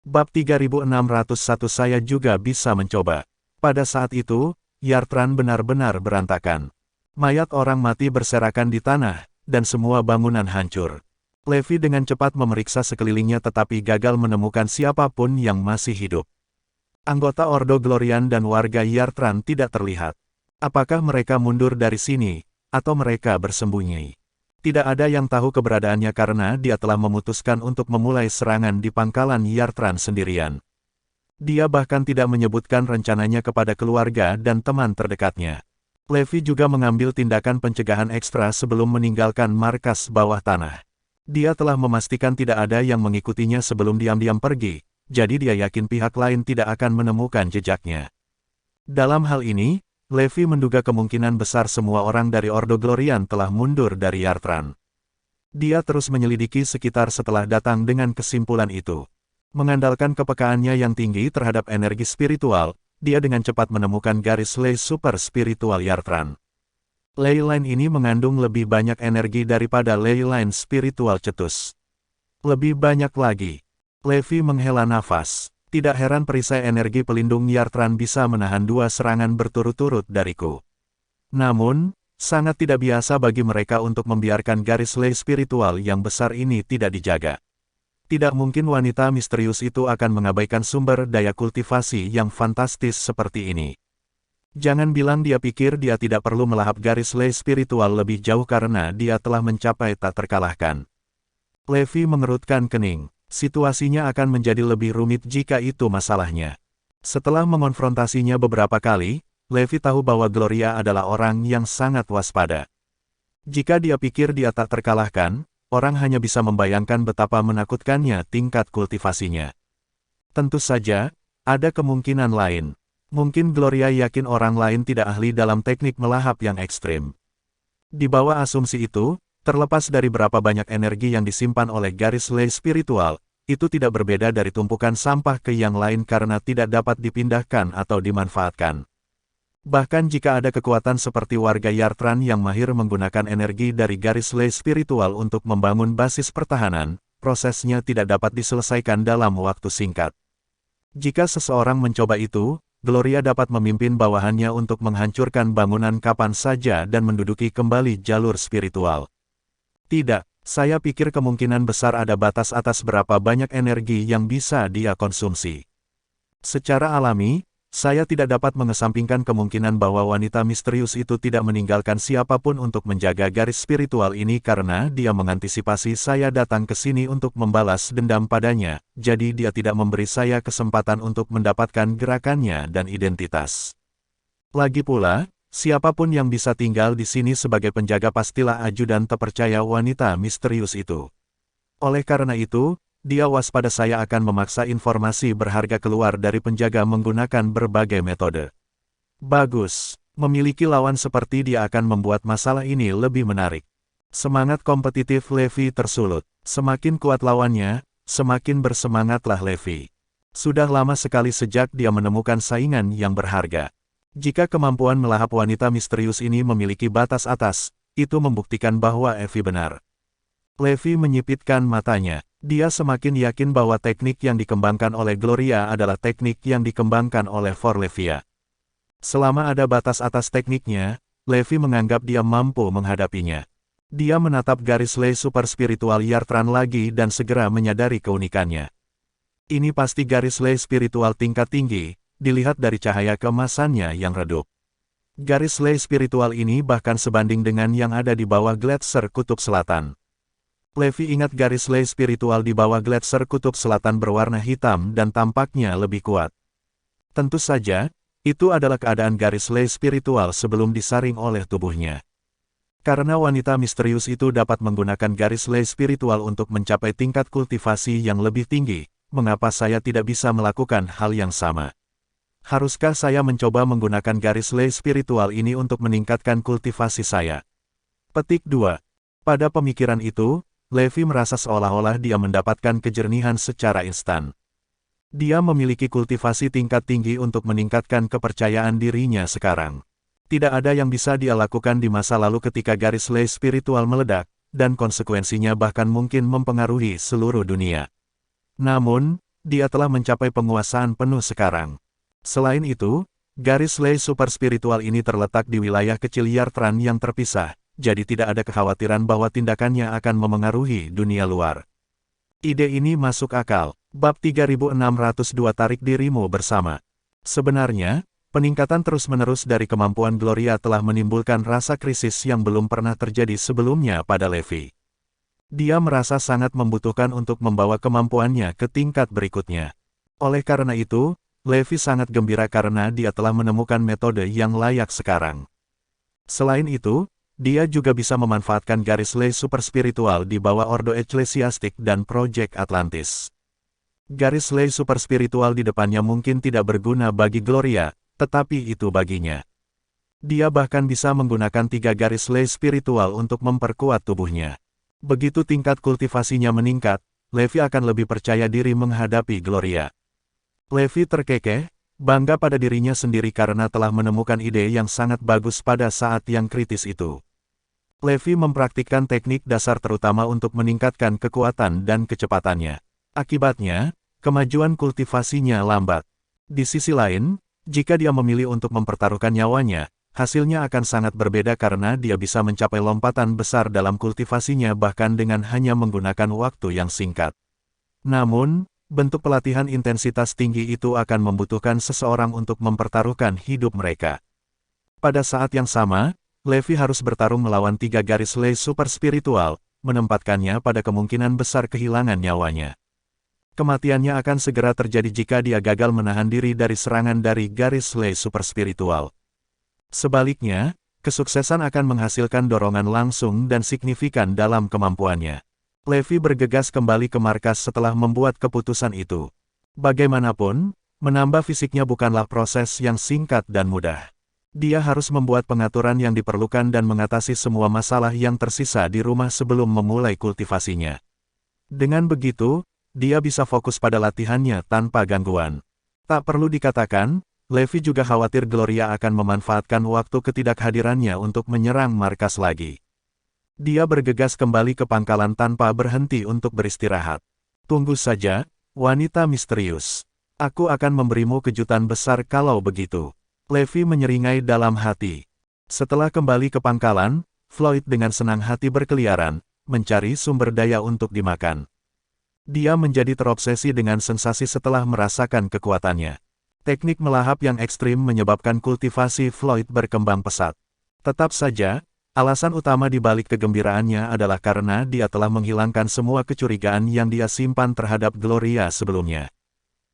Bab 3601 saya juga bisa mencoba. Pada saat itu, Yartran benar-benar berantakan. Mayat orang mati berserakan di tanah, dan semua bangunan hancur. Levi dengan cepat memeriksa sekelilingnya tetapi gagal menemukan siapapun yang masih hidup. Anggota Ordo Glorian dan warga Yartran tidak terlihat. Apakah mereka mundur dari sini, atau mereka bersembunyi? Tidak ada yang tahu keberadaannya karena dia telah memutuskan untuk memulai serangan di pangkalan Yartran sendirian. Dia bahkan tidak menyebutkan rencananya kepada keluarga dan teman terdekatnya. Levi juga mengambil tindakan pencegahan ekstra sebelum meninggalkan markas bawah tanah. Dia telah memastikan tidak ada yang mengikutinya sebelum diam-diam pergi, jadi dia yakin pihak lain tidak akan menemukan jejaknya. Dalam hal ini, Levi menduga kemungkinan besar semua orang dari Ordo Glorian telah mundur dari Yartran. Dia terus menyelidiki sekitar setelah datang dengan kesimpulan itu. Mengandalkan kepekaannya yang tinggi terhadap energi spiritual, dia dengan cepat menemukan garis ley super spiritual Yartran. Ley line ini mengandung lebih banyak energi daripada ley line spiritual Cetus. Lebih banyak lagi. Levi menghela nafas. Tidak heran perisai energi pelindung Yartran bisa menahan 2 serangan berturut-turut dariku. Namun, sangat tidak biasa bagi mereka untuk membiarkan garis ley spiritual yang besar ini tidak dijaga. Tidak mungkin wanita misterius itu akan mengabaikan sumber daya kultivasi yang fantastis seperti ini. Jangan bilang dia pikir dia tidak perlu melahap garis ley spiritual lebih jauh karena dia telah mencapai tak terkalahkan. Levi mengerutkan kening. Situasinya akan menjadi lebih rumit jika itu masalahnya. Setelah mengonfrontasinya beberapa kali, Levi tahu bahwa Gloria adalah orang yang sangat waspada. Jika dia pikir dia tak terkalahkan, orang hanya bisa membayangkan betapa menakutkannya tingkat kultivasinya. Tentu saja, ada kemungkinan lain. Mungkin Gloria yakin orang lain tidak ahli dalam teknik melahap yang ekstrim. Di bawah asumsi itu, terlepas dari berapa banyak energi yang disimpan oleh garis ley spiritual, itu tidak berbeda dari tumpukan sampah ke yang lain karena tidak dapat dipindahkan atau dimanfaatkan. Bahkan jika ada kekuatan seperti warga Yartran yang mahir menggunakan energi dari garis ley spiritual untuk membangun basis pertahanan, prosesnya tidak dapat diselesaikan dalam waktu singkat. Jika seseorang mencoba itu, Gloria dapat memimpin bawahannya untuk menghancurkan bangunan kapan saja dan menduduki kembali jalur spiritual. Tidak, saya pikir kemungkinan besar ada batas atas berapa banyak energi yang bisa dia konsumsi. Secara alami, saya tidak dapat mengesampingkan kemungkinan bahwa wanita misterius itu tidak meninggalkan siapapun untuk menjaga garis spiritual ini karena dia mengantisipasi saya datang ke sini untuk membalas dendam padanya, jadi dia tidak memberi saya kesempatan untuk mendapatkan gerakannya dan identitas. Lagi pula, siapapun yang bisa tinggal di sini sebagai penjaga pastilah ajudan terpercaya wanita misterius itu. Oleh karena itu, dia waspada saya akan memaksa informasi berharga keluar dari penjaga menggunakan berbagai metode. Bagus, memiliki lawan seperti dia akan membuat masalah ini lebih menarik. Semangat kompetitif Levi tersulut. Semakin kuat lawannya, semakin bersemangatlah Levi. Sudah lama sekali sejak dia menemukan saingan yang berharga. Jika kemampuan melahap wanita misterius ini memiliki batas atas, itu membuktikan bahwa Evie benar. Levi menyipitkan matanya. Dia semakin yakin bahwa teknik yang dikembangkan oleh Gloria adalah teknik yang dikembangkan oleh Forlevia. Selama ada batas atas tekniknya, Levi menganggap dia mampu menghadapinya. Dia menatap garis ley super spiritual Yartran lagi dan segera menyadari keunikannya. Ini pasti garis ley spiritual tingkat tinggi, dilihat dari cahaya keemasannya yang redup. Garis ley spiritual ini bahkan sebanding dengan yang ada di bawah gletser kutub selatan. Levi ingat garis ley spiritual di bawah gletser kutub selatan berwarna hitam dan tampaknya lebih kuat. Tentu saja, itu adalah keadaan garis ley spiritual sebelum disaring oleh tubuhnya. Karena wanita misterius itu dapat menggunakan garis ley spiritual untuk mencapai tingkat kultivasi yang lebih tinggi, mengapa saya tidak bisa melakukan hal yang sama? Haruskah saya mencoba menggunakan garis ley spiritual ini untuk meningkatkan kultivasi saya? Petik 2. Pada pemikiran itu, Levi merasa seolah-olah dia mendapatkan kejernihan secara instan. Dia memiliki kultivasi tingkat tinggi untuk meningkatkan kepercayaan dirinya sekarang. Tidak ada yang bisa dia lakukan di masa lalu ketika garis ley spiritual meledak, dan konsekuensinya bahkan mungkin mempengaruhi seluruh dunia. Namun, dia telah mencapai penguasaan penuh sekarang. Selain itu, garis lei super spiritual ini terletak di wilayah kecil Yartran yang terpisah, jadi tidak ada kekhawatiran bahwa tindakannya akan memengaruhi dunia luar. Ide ini masuk akal. Bab 3602 Tarik dirimu bersama. Sebenarnya, peningkatan terus-menerus dari kemampuan Gloria telah menimbulkan rasa krisis yang belum pernah terjadi sebelumnya pada Levi. Dia merasa sangat membutuhkan untuk membawa kemampuannya ke tingkat berikutnya. Oleh karena itu, Levi sangat gembira karena dia telah menemukan metode yang layak sekarang. Selain itu, dia juga bisa memanfaatkan garis lei super spiritual di bawah Ordo Ecclesiastic dan Project Atlantis. Garis lei super spiritual di depannya mungkin tidak berguna bagi Gloria, tetapi itu baginya. Dia bahkan bisa menggunakan 3 garis lei spiritual untuk memperkuat tubuhnya. Begitu tingkat kultivasinya meningkat, Levi akan lebih percaya diri menghadapi Gloria. Levi terkekeh, bangga pada dirinya sendiri karena telah menemukan ide yang sangat bagus pada saat yang kritis itu. Levi mempraktikkan teknik dasar terutama untuk meningkatkan kekuatan dan kecepatannya. Akibatnya, kemajuan kultivasinya lambat. Di sisi lain, jika dia memilih untuk mempertaruhkan nyawanya, hasilnya akan sangat berbeda karena dia bisa mencapai lompatan besar dalam kultivasinya bahkan dengan hanya menggunakan waktu yang singkat. Namun, bentuk pelatihan intensitas tinggi itu akan membutuhkan seseorang untuk mempertaruhkan hidup mereka. Pada saat yang sama, Levi harus bertarung melawan 3 garis lei super spiritual, menempatkannya pada kemungkinan besar kehilangan nyawanya. Kematiannya akan segera terjadi jika dia gagal menahan diri dari serangan dari garis lei super spiritual. Sebaliknya, kesuksesan akan menghasilkan dorongan langsung dan signifikan dalam kemampuannya. Levi bergegas kembali ke markas setelah membuat keputusan itu. Bagaimanapun, menambah fisiknya bukanlah proses yang singkat dan mudah. Dia harus membuat pengaturan yang diperlukan dan mengatasi semua masalah yang tersisa di rumah sebelum memulai kultivasinya. Dengan begitu, dia bisa fokus pada latihannya tanpa gangguan. Tak perlu dikatakan, Levi juga khawatir Gloria akan memanfaatkan waktu ketidakhadirannya untuk menyerang markas lagi. Dia bergegas kembali ke pangkalan tanpa berhenti untuk beristirahat. Tunggu saja, wanita misterius. Aku akan memberimu kejutan besar kalau begitu. Levi menyeringai dalam hati. Setelah kembali ke pangkalan, Floyd dengan senang hati berkeliaran, mencari sumber daya untuk dimakan. Dia menjadi terobsesi dengan sensasi setelah merasakan kekuatannya. Teknik melahap yang ekstrim menyebabkan kultivasi Floyd berkembang pesat. Tetap saja, alasan utama di balik kegembiraannya adalah karena dia telah menghilangkan semua kecurigaan yang dia simpan terhadap Gloria sebelumnya.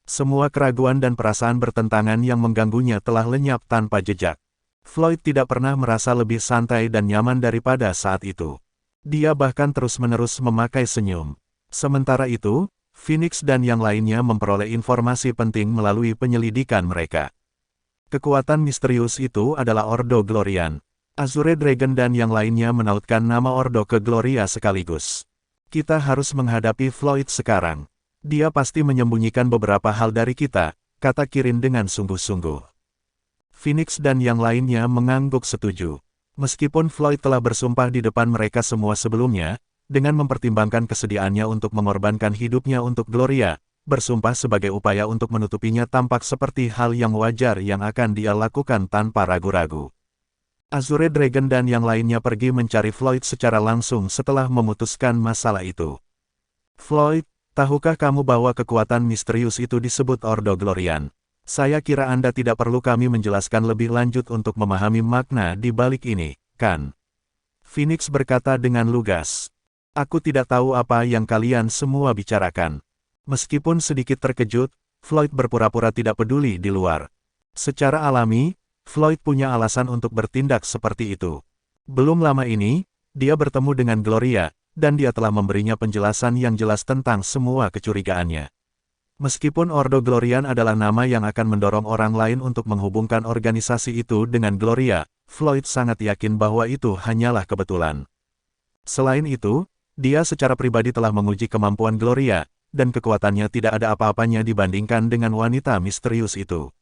Semua keraguan dan perasaan bertentangan yang mengganggunya telah lenyap tanpa jejak. Floyd tidak pernah merasa lebih santai dan nyaman daripada saat itu. Dia bahkan terus-menerus memakai senyum. Sementara itu, Phoenix dan yang lainnya memperoleh informasi penting melalui penyelidikan mereka. Kekuatan misterius itu adalah Ordo Glorian. Azure Dragon dan yang lainnya menautkan nama Ordo ke Gloria sekaligus. Kita harus menghadapi Floyd sekarang. Dia pasti menyembunyikan beberapa hal dari kita, kata Kirin dengan sungguh-sungguh. Phoenix dan yang lainnya mengangguk setuju. Meskipun Floyd telah bersumpah di depan mereka semua sebelumnya, dengan mempertimbangkan kesediaannya untuk mengorbankan hidupnya untuk Gloria, bersumpah sebagai upaya untuk menutupinya tampak seperti hal yang wajar yang akan dia lakukan tanpa ragu-ragu. Azure Dragon dan yang lainnya pergi mencari Floyd secara langsung setelah memutuskan masalah itu. Floyd, tahukah kamu bahwa kekuatan misterius itu disebut Ordo Glorian? Saya kira Anda tidak perlu kami menjelaskan lebih lanjut untuk memahami makna di balik ini, kan? Phoenix berkata dengan lugas. Aku tidak tahu apa yang kalian semua bicarakan. Meskipun sedikit terkejut, Floyd berpura-pura tidak peduli di luar. Secara alami, Floyd punya alasan untuk bertindak seperti itu. Belum lama ini, dia bertemu dengan Gloria, dan dia telah memberinya penjelasan yang jelas tentang semua kecurigaannya. Meskipun Ordo Glorian adalah nama yang akan mendorong orang lain untuk menghubungkan organisasi itu dengan Gloria, Floyd sangat yakin bahwa itu hanyalah kebetulan. Selain itu, dia secara pribadi telah menguji kemampuan Gloria, dan kekuatannya tidak ada apa-apanya dibandingkan dengan wanita misterius itu.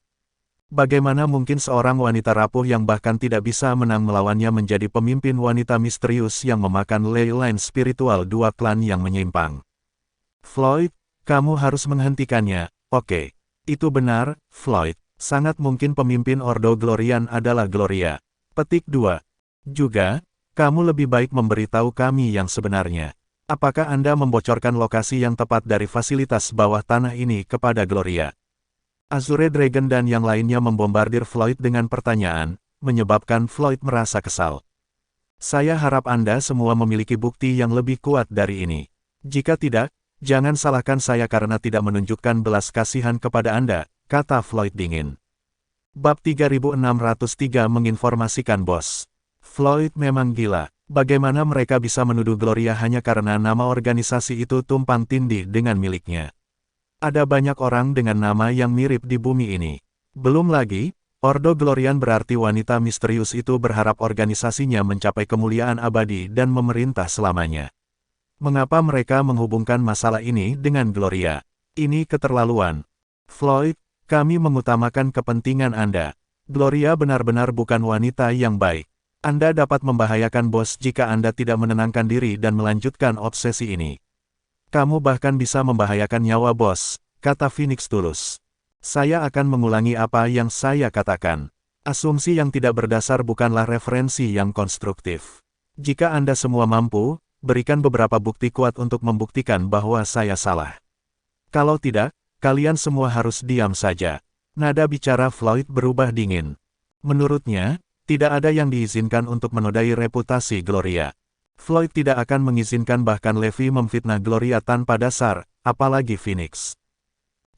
Bagaimana mungkin seorang wanita rapuh yang bahkan tidak bisa menang melawannya menjadi pemimpin wanita misterius yang memakan ley line spiritual dua klan yang menyimpang? Floyd, Kamu harus menghentikannya, oke. Itu benar, Floyd. Sangat mungkin pemimpin Ordo Glorian adalah Gloria. Petik 2. Juga, kamu lebih baik memberitahu kami yang sebenarnya. Apakah Anda membocorkan lokasi yang tepat dari fasilitas bawah tanah ini kepada Gloria? Azure Dragon dan yang lainnya membombardir Floyd dengan pertanyaan, menyebabkan Floyd merasa kesal. Saya harap Anda semua memiliki bukti yang lebih kuat dari ini. Jika tidak, jangan salahkan saya karena tidak menunjukkan belas kasihan kepada Anda, kata Floyd dingin. Bab 3603 menginformasikan bos. Floyd memang gila. Bagaimana mereka bisa menuduh Gloria hanya karena nama organisasi itu tumpang tindih dengan miliknya? Ada banyak orang dengan nama yang mirip di bumi ini. Belum lagi, Ordo Glorian berarti wanita misterius itu berharap organisasinya mencapai kemuliaan abadi dan memerintah selamanya. Mengapa mereka menghubungkan masalah ini dengan Gloria? Ini keterlaluan. Floyd, kami mengutamakan kepentingan Anda. Gloria benar-benar bukan wanita yang baik. Anda dapat membahayakan bos jika Anda tidak menenangkan diri dan melanjutkan obsesi ini. Kamu bahkan bisa membahayakan nyawa bos, kata Phoenix tulus. Saya akan mengulangi apa yang saya katakan. Asumsi yang tidak berdasar bukanlah referensi yang konstruktif. Jika Anda semua mampu, berikan beberapa bukti kuat untuk membuktikan bahwa saya salah. Kalau tidak, kalian semua harus diam saja. Nada bicara Floyd berubah dingin. Menurutnya, tidak ada yang diizinkan untuk menodai reputasi Gloria. Floyd tidak akan mengizinkan bahkan Levi memfitnah Gloria tanpa dasar, apalagi Phoenix.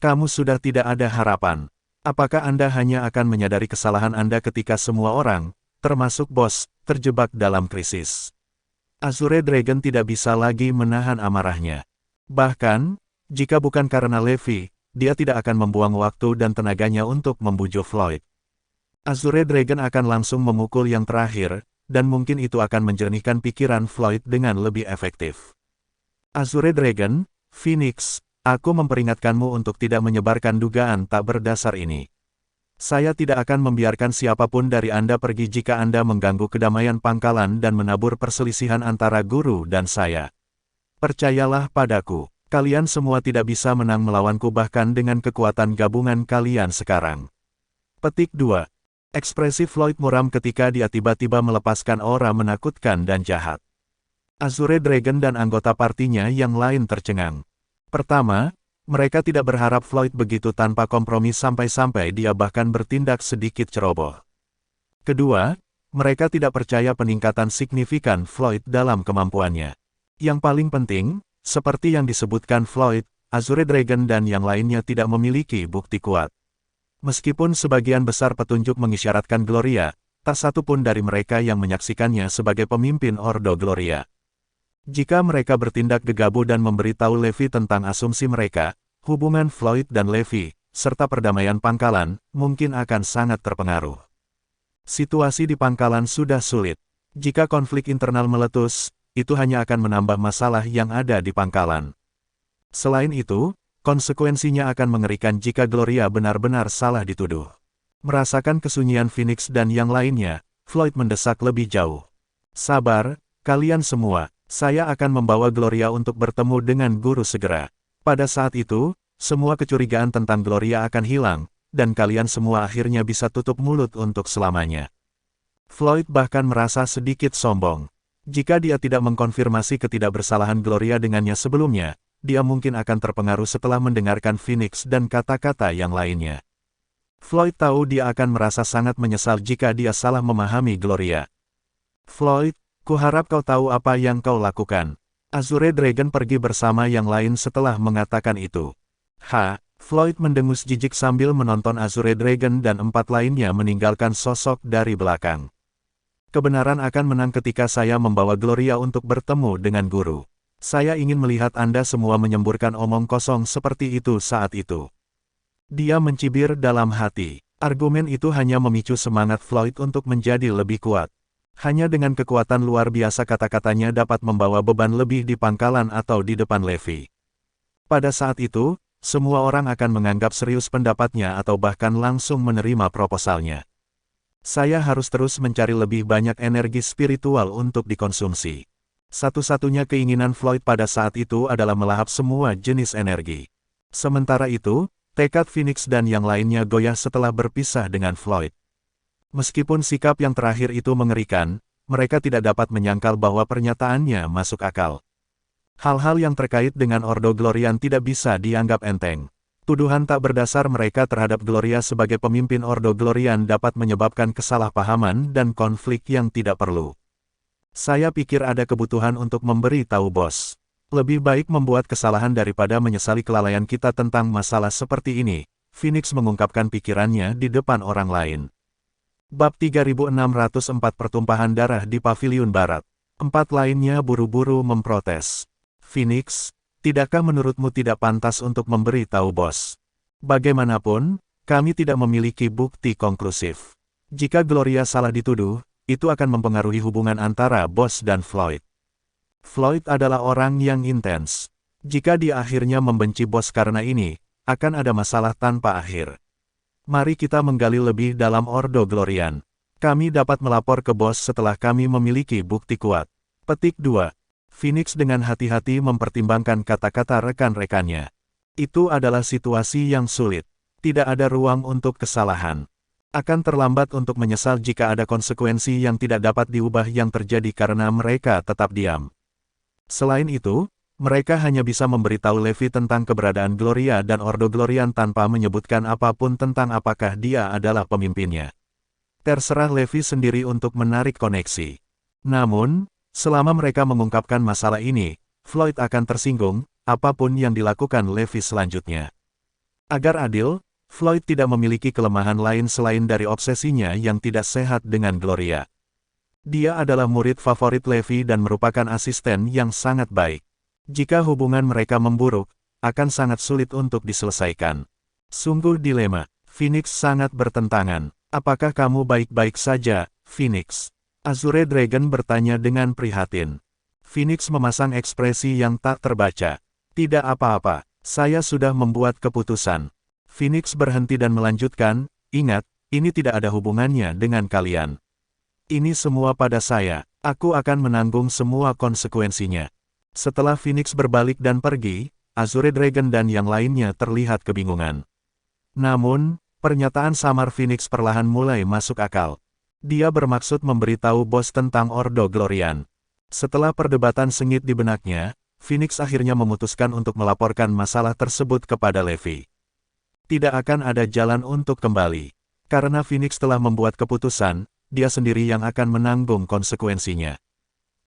Kamu sudah tidak ada harapan. Apakah Anda hanya akan menyadari kesalahan Anda ketika semua orang, termasuk bos, terjebak dalam krisis? Azure Dragon tidak bisa lagi menahan amarahnya. Bahkan, jika bukan karena Levi, dia tidak akan membuang waktu dan tenaganya untuk membujuk Floyd. Azure Dragon akan langsung memukul yang terakhir, dan mungkin itu akan menjernihkan pikiran Floyd dengan lebih efektif. Azure Dragon, Phoenix, aku memperingatkanmu untuk tidak menyebarkan dugaan tak berdasar ini. Saya tidak akan membiarkan siapapun dari Anda pergi jika Anda mengganggu kedamaian pangkalan dan menabur perselisihan antara guru dan saya. Percayalah padaku, kalian semua tidak bisa menang melawanku bahkan dengan kekuatan gabungan kalian sekarang. Petik 2. Ekspresi Floyd muram ketika dia tiba-tiba melepaskan aura menakutkan dan jahat. Azure Dragon dan anggota partinya yang lain tercengang. Pertama, mereka tidak berharap Floyd begitu tanpa kompromi sampai-sampai dia bahkan bertindak sedikit ceroboh. Kedua, mereka tidak percaya peningkatan signifikan Floyd dalam kemampuannya. Yang paling penting, seperti yang disebutkan Floyd, Azure Dragon dan yang lainnya tidak memiliki bukti kuat. Meskipun sebagian besar petunjuk mengisyaratkan Gloria, tak satu pun dari mereka yang menyaksikannya sebagai pemimpin Ordo Gloria. Jika mereka bertindak gegabah dan memberitahu Levi tentang asumsi mereka, hubungan Floyd dan Levi, serta perdamaian pangkalan, mungkin akan sangat terpengaruh. Situasi di pangkalan sudah sulit. Jika konflik internal meletus, itu hanya akan menambah masalah yang ada di pangkalan. Selain itu, konsekuensinya akan mengerikan jika Gloria benar-benar salah dituduh. Merasakan kesunyian Phoenix dan yang lainnya, Floyd mendesak lebih jauh. Sabar, kalian semua. Saya akan membawa Gloria untuk bertemu dengan guru segera. Pada saat itu, semua kecurigaan tentang Gloria akan hilang, dan kalian semua akhirnya bisa tutup mulut untuk selamanya. Floyd bahkan merasa sedikit sombong. Jika dia tidak mengkonfirmasi ketidakbersalahan Gloria dengannya sebelumnya, dia mungkin akan terpengaruh setelah mendengarkan Phoenix dan kata-kata yang lainnya. Floyd tahu dia akan merasa sangat menyesal jika dia salah memahami Gloria. Floyd, kuharap kau tahu apa yang kau lakukan. Azure Dragon pergi bersama yang lain setelah mengatakan itu. Floyd mendengus jijik sambil menonton Azure Dragon dan 4 lainnya meninggalkan sosok dari belakang. Kebenaran akan menang ketika saya membawa Gloria untuk bertemu dengan guru. Saya ingin melihat Anda semua menyemburkan omong kosong seperti itu saat itu. Dia mencibir dalam hati. Argumen itu hanya memicu semangat Floyd untuk menjadi lebih kuat. Hanya dengan kekuatan luar biasa kata-katanya dapat membawa beban lebih di pangkalan atau di depan Levi. Pada saat itu, semua orang akan menganggap serius pendapatnya atau bahkan langsung menerima proposalnya. Saya harus terus mencari lebih banyak energi spiritual untuk dikonsumsi. Satu-satunya keinginan Floyd pada saat itu adalah melahap semua jenis energi. Sementara itu, tekad Phoenix dan yang lainnya goyah setelah berpisah dengan Floyd. Meskipun sikap yang terakhir itu mengerikan, mereka tidak dapat menyangkal bahwa pernyataannya masuk akal. Hal-hal yang terkait dengan Ordo Glorian tidak bisa dianggap enteng. Tuduhan tak berdasar mereka terhadap Gloria sebagai pemimpin Ordo Glorian dapat menyebabkan kesalahpahaman dan konflik yang tidak perlu. Saya pikir ada kebutuhan untuk memberi tahu bos. Lebih baik membuat kesalahan daripada menyesali kelalaian kita tentang masalah seperti ini, Phoenix mengungkapkan pikirannya di depan orang lain. Bab 3604 Pertumpahan Darah di Paviliun Barat. 4 lainnya buru-buru memprotes. Phoenix, tidakkah menurutmu tidak pantas untuk memberi tahu bos? Bagaimanapun, kami tidak memiliki bukti konklusif. Jika Gloria salah dituduh, itu akan mempengaruhi hubungan antara bos dan Floyd. Floyd adalah orang yang intens. Jika dia akhirnya membenci bos karena ini, akan ada masalah tanpa akhir. Mari kita menggali lebih dalam Ordo Glorian. Kami dapat melapor ke bos setelah kami memiliki bukti kuat. Petik 2. Phoenix dengan hati-hati mempertimbangkan kata-kata rekan-rekannya. Itu adalah situasi yang sulit. Tidak ada ruang untuk kesalahan. Akan terlambat untuk menyesal jika ada konsekuensi yang tidak dapat diubah yang terjadi karena mereka tetap diam. Selain itu, mereka hanya bisa memberitahu Levi tentang keberadaan Gloria dan Ordo Glorian tanpa menyebutkan apapun tentang apakah dia adalah pemimpinnya. Terserah Levi sendiri untuk menarik koneksi. Namun, selama mereka mengungkapkan masalah ini, Floyd akan tersinggung, apapun yang dilakukan Levi selanjutnya. Agar adil, Floyd tidak memiliki kelemahan lain selain dari obsesinya yang tidak sehat dengan Gloria. Dia adalah murid favorit Levi dan merupakan asisten yang sangat baik. Jika hubungan mereka memburuk, akan sangat sulit untuk diselesaikan. Sungguh dilema. Phoenix sangat bertentangan. Apakah kamu baik-baik saja, Phoenix? Azure Dragon bertanya dengan prihatin. Phoenix memasang ekspresi yang tak terbaca. Tidak apa-apa, saya sudah membuat keputusan. Phoenix berhenti dan melanjutkan, ingat, ini tidak ada hubungannya dengan kalian. Ini semua pada saya, aku akan menanggung semua konsekuensinya. Setelah Phoenix berbalik dan pergi, Azure Dragon dan yang lainnya terlihat kebingungan. Namun, pernyataan samar Phoenix perlahan mulai masuk akal. Dia bermaksud memberitahu bos tentang Ordo Glorian. Setelah perdebatan sengit di benaknya, Phoenix akhirnya memutuskan untuk melaporkan masalah tersebut kepada Levi. Tidak akan ada jalan untuk kembali. Karena Phoenix telah membuat keputusan, dia sendiri yang akan menanggung konsekuensinya.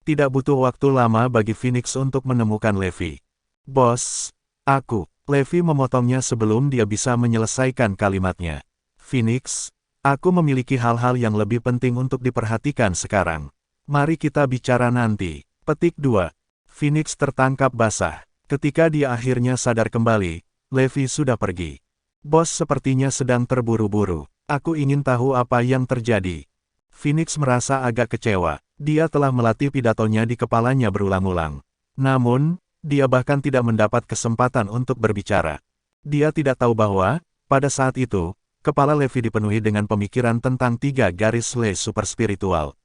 Tidak butuh waktu lama bagi Phoenix untuk menemukan Levi. Bos, aku. Levi memotongnya sebelum dia bisa menyelesaikan kalimatnya. Phoenix, aku memiliki hal-hal yang lebih penting untuk diperhatikan sekarang. Mari kita bicara nanti. Petik 2. Phoenix tertangkap basah. Ketika dia akhirnya sadar kembali, Levi sudah pergi. Bos sepertinya sedang terburu-buru. Aku ingin tahu apa yang terjadi. Phoenix merasa agak kecewa. Dia telah melatih pidatonya di kepalanya berulang-ulang. Namun, dia bahkan tidak mendapat kesempatan untuk berbicara. Dia tidak tahu bahwa, pada saat itu, kepala Levi dipenuhi dengan pemikiran tentang 3 garis Le super spiritual.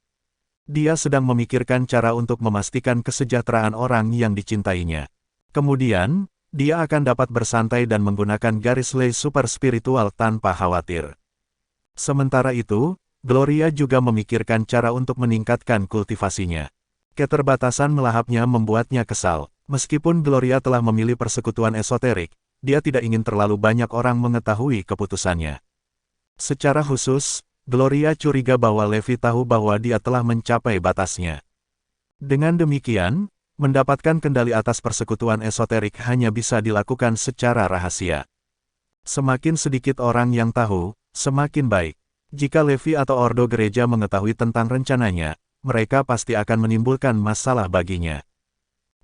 Dia sedang memikirkan cara untuk memastikan kesejahteraan orang yang dicintainya. Kemudian, dia akan dapat bersantai dan menggunakan garis Le super spiritual tanpa khawatir. Sementara itu, Gloria juga memikirkan cara untuk meningkatkan kultivasinya. Keterbatasan melahapnya membuatnya kesal. Meskipun Gloria telah memilih persekutuan esoterik, dia tidak ingin terlalu banyak orang mengetahui keputusannya. Secara khusus, Gloria curiga bahwa Levi tahu bahwa dia telah mencapai batasnya. Dengan demikian, mendapatkan kendali atas persekutuan esoterik hanya bisa dilakukan secara rahasia. Semakin sedikit orang yang tahu, semakin baik. Jika Levi atau Ordo Gereja mengetahui tentang rencananya, mereka pasti akan menimbulkan masalah baginya.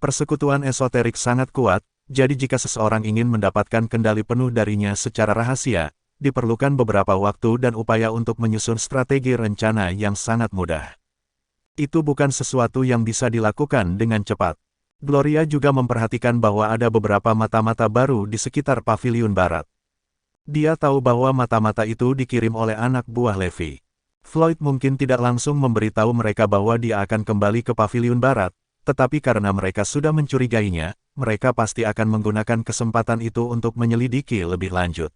Persekutuan esoterik sangat kuat, jadi jika seseorang ingin mendapatkan kendali penuh darinya secara rahasia, diperlukan beberapa waktu dan upaya untuk menyusun strategi rencana yang sangat mudah. Itu bukan sesuatu yang bisa dilakukan dengan cepat. Gloria juga memperhatikan bahwa ada beberapa mata-mata baru di sekitar Paviliun Barat. Dia tahu bahwa mata-mata itu dikirim oleh anak buah Levi. Floyd mungkin tidak langsung memberitahu mereka bahwa dia akan kembali ke Paviliun Barat, tetapi karena mereka sudah mencurigainya, mereka pasti akan menggunakan kesempatan itu untuk menyelidiki lebih lanjut.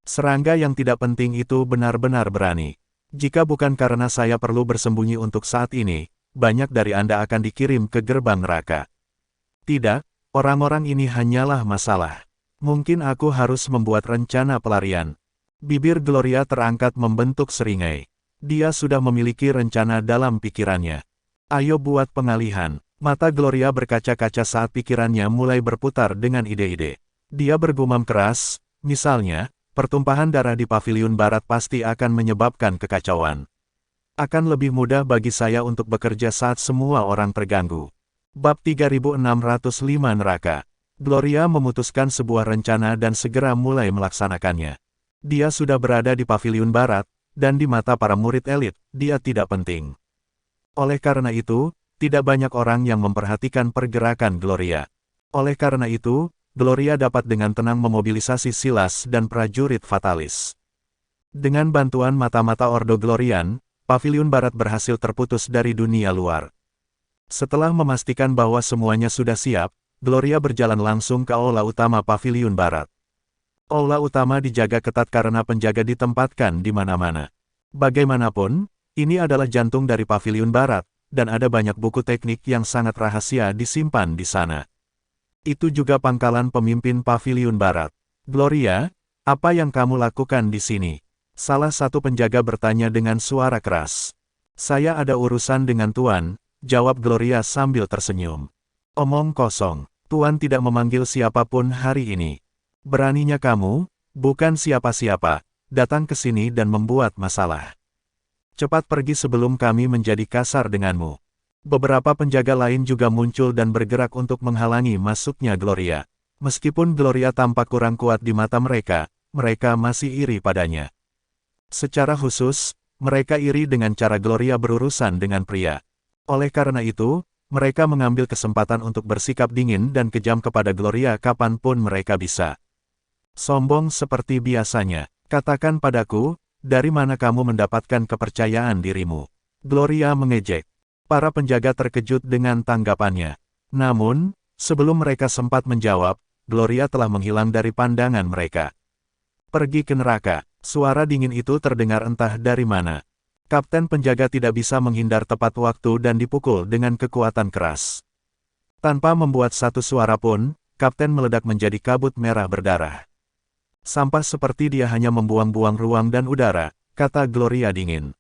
Serangga yang tidak penting itu benar-benar berani. Jika bukan karena saya perlu bersembunyi untuk saat ini, banyak dari Anda akan dikirim ke gerbang neraka. Tidak, orang-orang ini hanyalah masalah. Mungkin aku harus membuat rencana pelarian. Bibir Gloria terangkat membentuk seringai. Dia sudah memiliki rencana dalam pikirannya. Ayo buat pengalihan. Mata Gloria berkaca-kaca saat pikirannya mulai berputar dengan ide-ide. Dia bergumam keras, misalnya, pertumpahan darah di Paviliun Barat pasti akan menyebabkan kekacauan. Akan lebih mudah bagi saya untuk bekerja saat semua orang terganggu. Bab 3605 Neraka. Gloria memutuskan sebuah rencana dan segera mulai melaksanakannya. Dia sudah berada di Paviliun Barat, dan di mata para murid elit, dia tidak penting. Oleh karena itu, tidak banyak orang yang memperhatikan pergerakan Gloria. Oleh karena itu, Gloria dapat dengan tenang memobilisasi Silas dan prajurit Fatalis. Dengan bantuan mata-mata Ordo Glorian, Paviliun Barat berhasil terputus dari dunia luar. Setelah memastikan bahwa semuanya sudah siap, Gloria berjalan langsung ke aula utama Paviliun Barat. Aula utama dijaga ketat karena penjaga ditempatkan di mana-mana. Bagaimanapun, ini adalah jantung dari Paviliun Barat, dan ada banyak buku teknik yang sangat rahasia disimpan di sana. Itu juga pangkalan pemimpin Paviliun Barat. Gloria, apa yang kamu lakukan di sini? Salah satu penjaga bertanya dengan suara keras. Saya ada urusan dengan Tuan, jawab Gloria sambil tersenyum. Omong kosong, Tuan tidak memanggil siapapun hari ini. Beraninya kamu, bukan siapa-siapa, datang ke sini dan membuat masalah. Cepat pergi sebelum kami menjadi kasar denganmu. Beberapa penjaga lain juga muncul dan bergerak untuk menghalangi masuknya Gloria. Meskipun Gloria tampak kurang kuat di mata mereka, mereka masih iri padanya. Secara khusus, mereka iri dengan cara Gloria berurusan dengan pria. Oleh karena itu, mereka mengambil kesempatan untuk bersikap dingin dan kejam kepada Gloria kapanpun mereka bisa. Sombong seperti biasanya, katakan padaku, dari mana kamu mendapatkan kepercayaan dirimu? Gloria mengejek. Para penjaga terkejut dengan tanggapannya. Namun, sebelum mereka sempat menjawab, Gloria telah menghilang dari pandangan mereka. Pergi ke neraka, suara dingin itu terdengar entah dari mana. Kapten penjaga tidak bisa menghindar tepat waktu dan dipukul dengan kekuatan keras. Tanpa membuat satu suara pun, Kapten meledak menjadi kabut merah berdarah. Sampah seperti dia hanya membuang-buang ruang dan udara, kata Gloria dingin.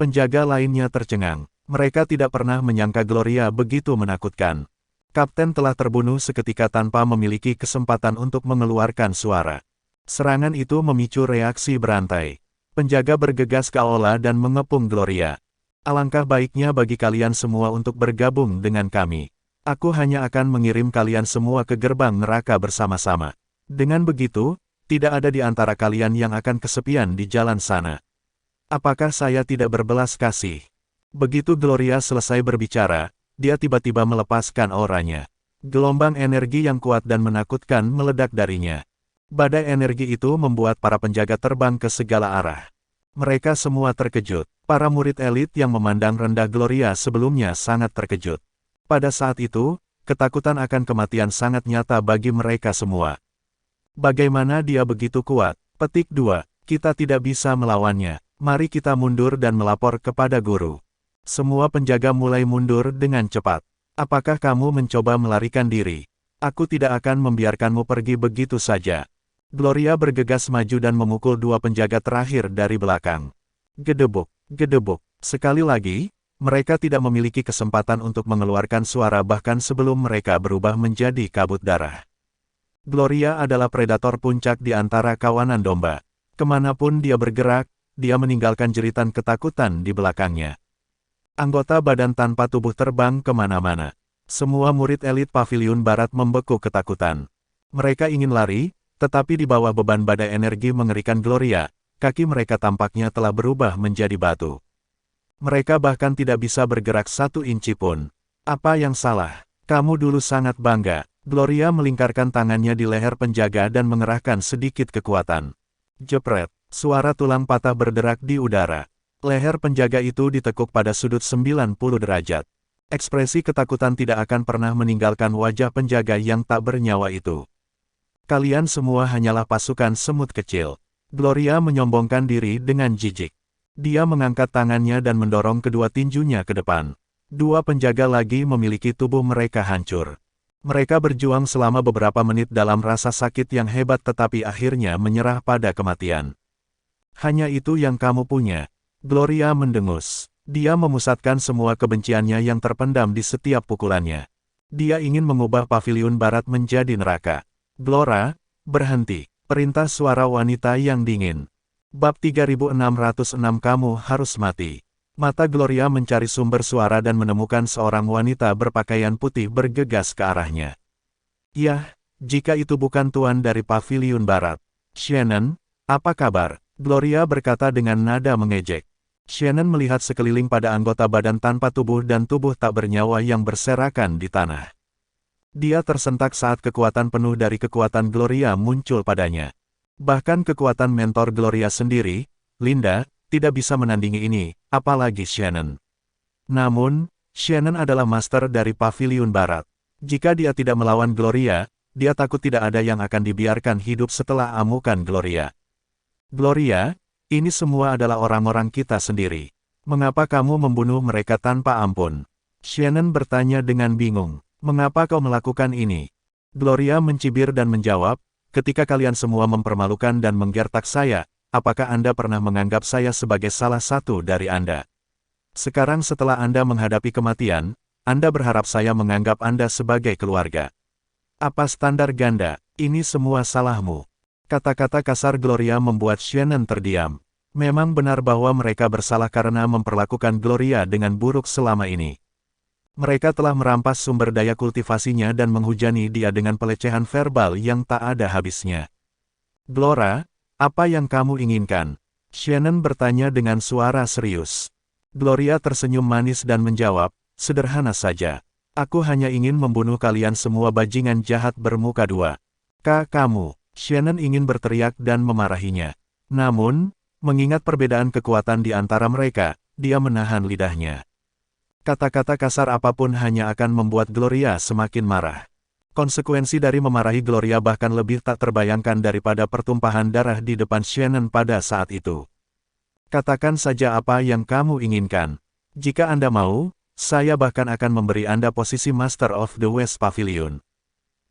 Penjaga lainnya tercengang. Mereka tidak pernah menyangka Gloria begitu menakutkan. Kapten telah terbunuh seketika tanpa memiliki kesempatan untuk mengeluarkan suara. Serangan itu memicu reaksi berantai. Penjaga bergegas ke aula dan mengepung Gloria. Alangkah baiknya bagi kalian semua untuk bergabung dengan kami. Aku hanya akan mengirim kalian semua ke gerbang neraka bersama-sama. Dengan begitu, tidak ada di antara kalian yang akan kesepian di jalan sana. Apakah saya tidak berbelas kasih? Begitu Gloria selesai berbicara, dia tiba-tiba melepaskan auranya. Gelombang energi yang kuat dan menakutkan meledak darinya. Badai energi itu membuat para penjaga terbang ke segala arah. Mereka semua terkejut. Para murid elit yang memandang rendah Gloria sebelumnya sangat terkejut. Pada saat itu, ketakutan akan kematian sangat nyata bagi mereka semua. Bagaimana dia begitu kuat? Petik 2. Kita tidak bisa melawannya. Mari kita mundur dan melapor kepada guru. Semua penjaga mulai mundur dengan cepat. Apakah kamu mencoba melarikan diri? Aku tidak akan membiarkanmu pergi begitu saja. Gloria bergegas maju dan memukul dua penjaga terakhir dari belakang. Gedebuk, gedebuk. Sekali lagi, mereka tidak memiliki kesempatan untuk mengeluarkan suara bahkan sebelum mereka berubah menjadi kabut darah. Gloria adalah predator puncak di antara kawanan domba. Kemanapun dia bergerak, dia meninggalkan jeritan ketakutan di belakangnya. Anggota badan tanpa tubuh terbang kemana-mana. Semua murid elit Paviliun Barat membeku ketakutan. Mereka ingin lari, tetapi di bawah beban badai energi mengerikan Gloria, kaki mereka tampaknya telah berubah menjadi batu. Mereka bahkan tidak bisa bergerak 1 inci pun. Apa yang salah? Kamu dulu sangat bangga. Gloria melingkarkan tangannya di leher penjaga dan mengerahkan sedikit kekuatan. Jepret, suara tulang patah berderak di udara. Leher penjaga itu ditekuk pada sudut 90 derajat. Ekspresi ketakutan tidak akan pernah meninggalkan wajah penjaga yang tak bernyawa itu. Kalian semua hanyalah pasukan semut kecil. Gloria menyombongkan diri dengan jijik. Dia mengangkat tangannya dan mendorong kedua tinjunya ke depan. Dua penjaga lagi memiliki tubuh mereka hancur. Mereka berjuang selama beberapa menit dalam rasa sakit yang hebat tetapi akhirnya menyerah pada kematian. Hanya itu yang kamu punya. Gloria mendengus. Dia memusatkan semua kebenciannya yang terpendam di setiap pukulannya. Dia ingin mengubah paviliun barat menjadi neraka. Gloria, berhenti. Perintah suara wanita yang dingin. Bab 3606 kamu harus mati. Mata Gloria mencari sumber suara dan menemukan seorang wanita berpakaian putih bergegas ke arahnya. Yah, jika itu bukan tuan dari paviliun barat. Shannon, apa kabar? Gloria berkata dengan nada mengejek. Shannon melihat sekeliling pada anggota badan tanpa tubuh dan tubuh tak bernyawa yang berserakan di tanah. Dia tersentak saat kekuatan penuh dari kekuatan Gloria muncul padanya. Bahkan kekuatan mentor Gloria sendiri, Linda, tidak bisa menandingi ini, apalagi Shannon. Namun, Shannon adalah master dari paviliun barat. Jika dia tidak melawan Gloria, dia takut tidak ada yang akan dibiarkan hidup setelah amukan Gloria. Gloria, ini semua adalah orang-orang kita sendiri. Mengapa kamu membunuh mereka tanpa ampun? Shannon bertanya dengan bingung. Mengapa kau melakukan ini? Gloria mencibir dan menjawab, ketika kalian semua mempermalukan dan menggertak saya, apakah Anda pernah menganggap saya sebagai salah satu dari Anda? Sekarang setelah Anda menghadapi kematian, Anda berharap saya menganggap Anda sebagai keluarga. Apa standar ganda? Ini semua salahmu. Kata-kata kasar Gloria membuat Shannon terdiam. Memang benar bahwa mereka bersalah karena memperlakukan Gloria dengan buruk selama ini. Mereka telah merampas sumber daya kultivasinya dan menghujani dia dengan pelecehan verbal yang tak ada habisnya. Gloria, apa yang kamu inginkan? Shannon bertanya dengan suara serius. Gloria tersenyum manis dan menjawab, sederhana saja. Aku hanya ingin membunuh kalian semua bajingan jahat bermuka dua. Kamu. Shannon ingin berteriak dan memarahinya. Namun, mengingat perbedaan kekuatan di antara mereka, dia menahan lidahnya. Kata-kata kasar apapun hanya akan membuat Gloria semakin marah. Konsekuensi dari memarahi Gloria bahkan lebih tak terbayangkan daripada pertumpahan darah di depan Shannon pada saat itu. Katakan saja apa yang kamu inginkan. Jika Anda mau, saya bahkan akan memberi Anda posisi Master of the West Pavilion.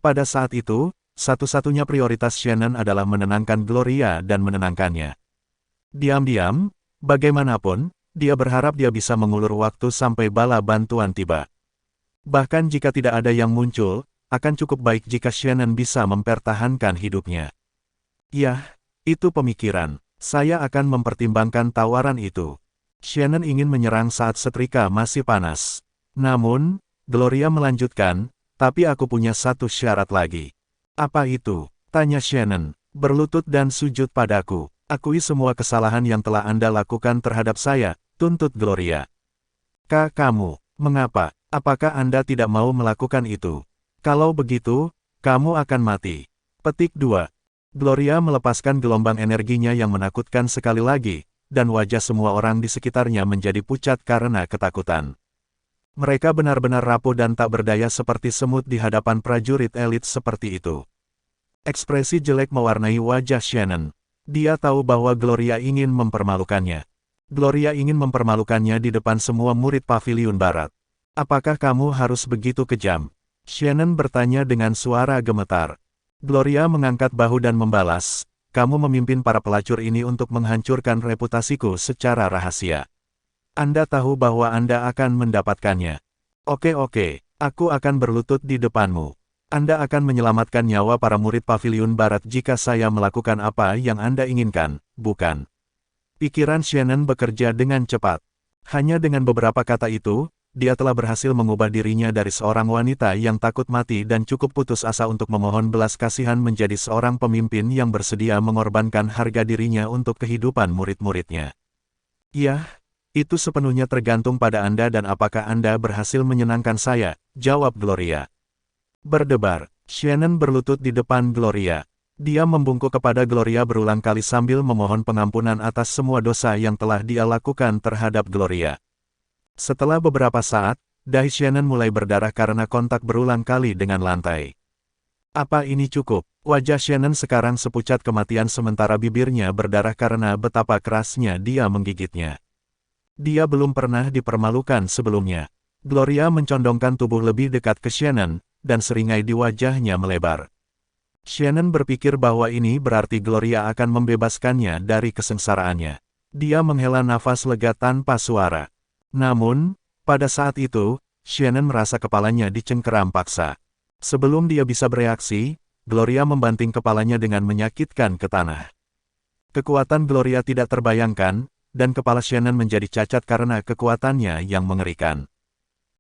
Pada saat itu, satu-satunya prioritas Shannon adalah menenangkan Gloria dan menenangkannya. Diam-diam, bagaimanapun, dia berharap dia bisa mengulur waktu sampai bala bantuan tiba. Bahkan jika tidak ada yang muncul, akan cukup baik jika Shannon bisa mempertahankan hidupnya. Yah, itu pemikiran. Saya akan mempertimbangkan tawaran itu. Shannon ingin menyerang saat setrika masih panas. Namun, Gloria melanjutkan, tapi aku punya satu syarat lagi. Apa itu? Tanya Shannon. Berlutut dan sujud padaku. Akui semua kesalahan yang telah Anda lakukan terhadap saya, tuntut Gloria. Kamu, mengapa? Apakah Anda tidak mau melakukan itu? Kalau begitu, kamu akan mati. Petik 2. Gloria melepaskan gelombang energinya yang menakutkan sekali lagi, dan wajah semua orang di sekitarnya menjadi pucat karena ketakutan. Mereka benar-benar rapuh dan tak berdaya seperti semut di hadapan prajurit elit seperti itu. Ekspresi jelek mewarnai wajah Shannon. Dia tahu bahwa Gloria ingin mempermalukannya. Gloria ingin mempermalukannya di depan semua murid paviliun barat. Apakah kamu harus begitu kejam? Shannon bertanya dengan suara gemetar. Gloria mengangkat bahu dan membalas, kamu memimpin para pelacur ini untuk menghancurkan reputasiku secara rahasia. Anda tahu bahwa Anda akan mendapatkannya. Oke, aku akan berlutut di depanmu. Anda akan menyelamatkan nyawa para murid paviliun barat jika saya melakukan apa yang Anda inginkan, bukan? Pikiran Shannon bekerja dengan cepat. Hanya dengan beberapa kata itu, dia telah berhasil mengubah dirinya dari seorang wanita yang takut mati dan cukup putus asa untuk memohon belas kasihan menjadi seorang pemimpin yang bersedia mengorbankan harga dirinya untuk kehidupan murid-muridnya. Yah, itu sepenuhnya tergantung pada Anda dan apakah Anda berhasil menyenangkan saya, jawab Gloria. Berdebar, Shannon berlutut di depan Gloria. Dia membungkuk kepada Gloria berulang kali sambil memohon pengampunan atas semua dosa yang telah dia lakukan terhadap Gloria. Setelah beberapa saat, Dahi Shannon mulai berdarah karena kontak berulang kali dengan lantai. Apa ini cukup? Wajah Shannon sekarang sepucat kematian sementara bibirnya berdarah karena betapa kerasnya dia menggigitnya. Dia belum pernah dipermalukan sebelumnya. Gloria mencondongkan tubuh lebih dekat ke Shannon, dan seringai di wajahnya melebar. Shannon berpikir bahwa ini berarti Gloria akan membebaskannya dari kesengsaraannya. Dia menghela nafas lega tanpa suara. Namun, pada saat itu, Shannon merasa kepalanya dicengkeram paksa. Sebelum dia bisa bereaksi, Gloria membanting kepalanya dengan menyakitkan ke tanah. Kekuatan Gloria tidak terbayangkan, dan kepala Shannon menjadi cacat karena kekuatannya yang mengerikan.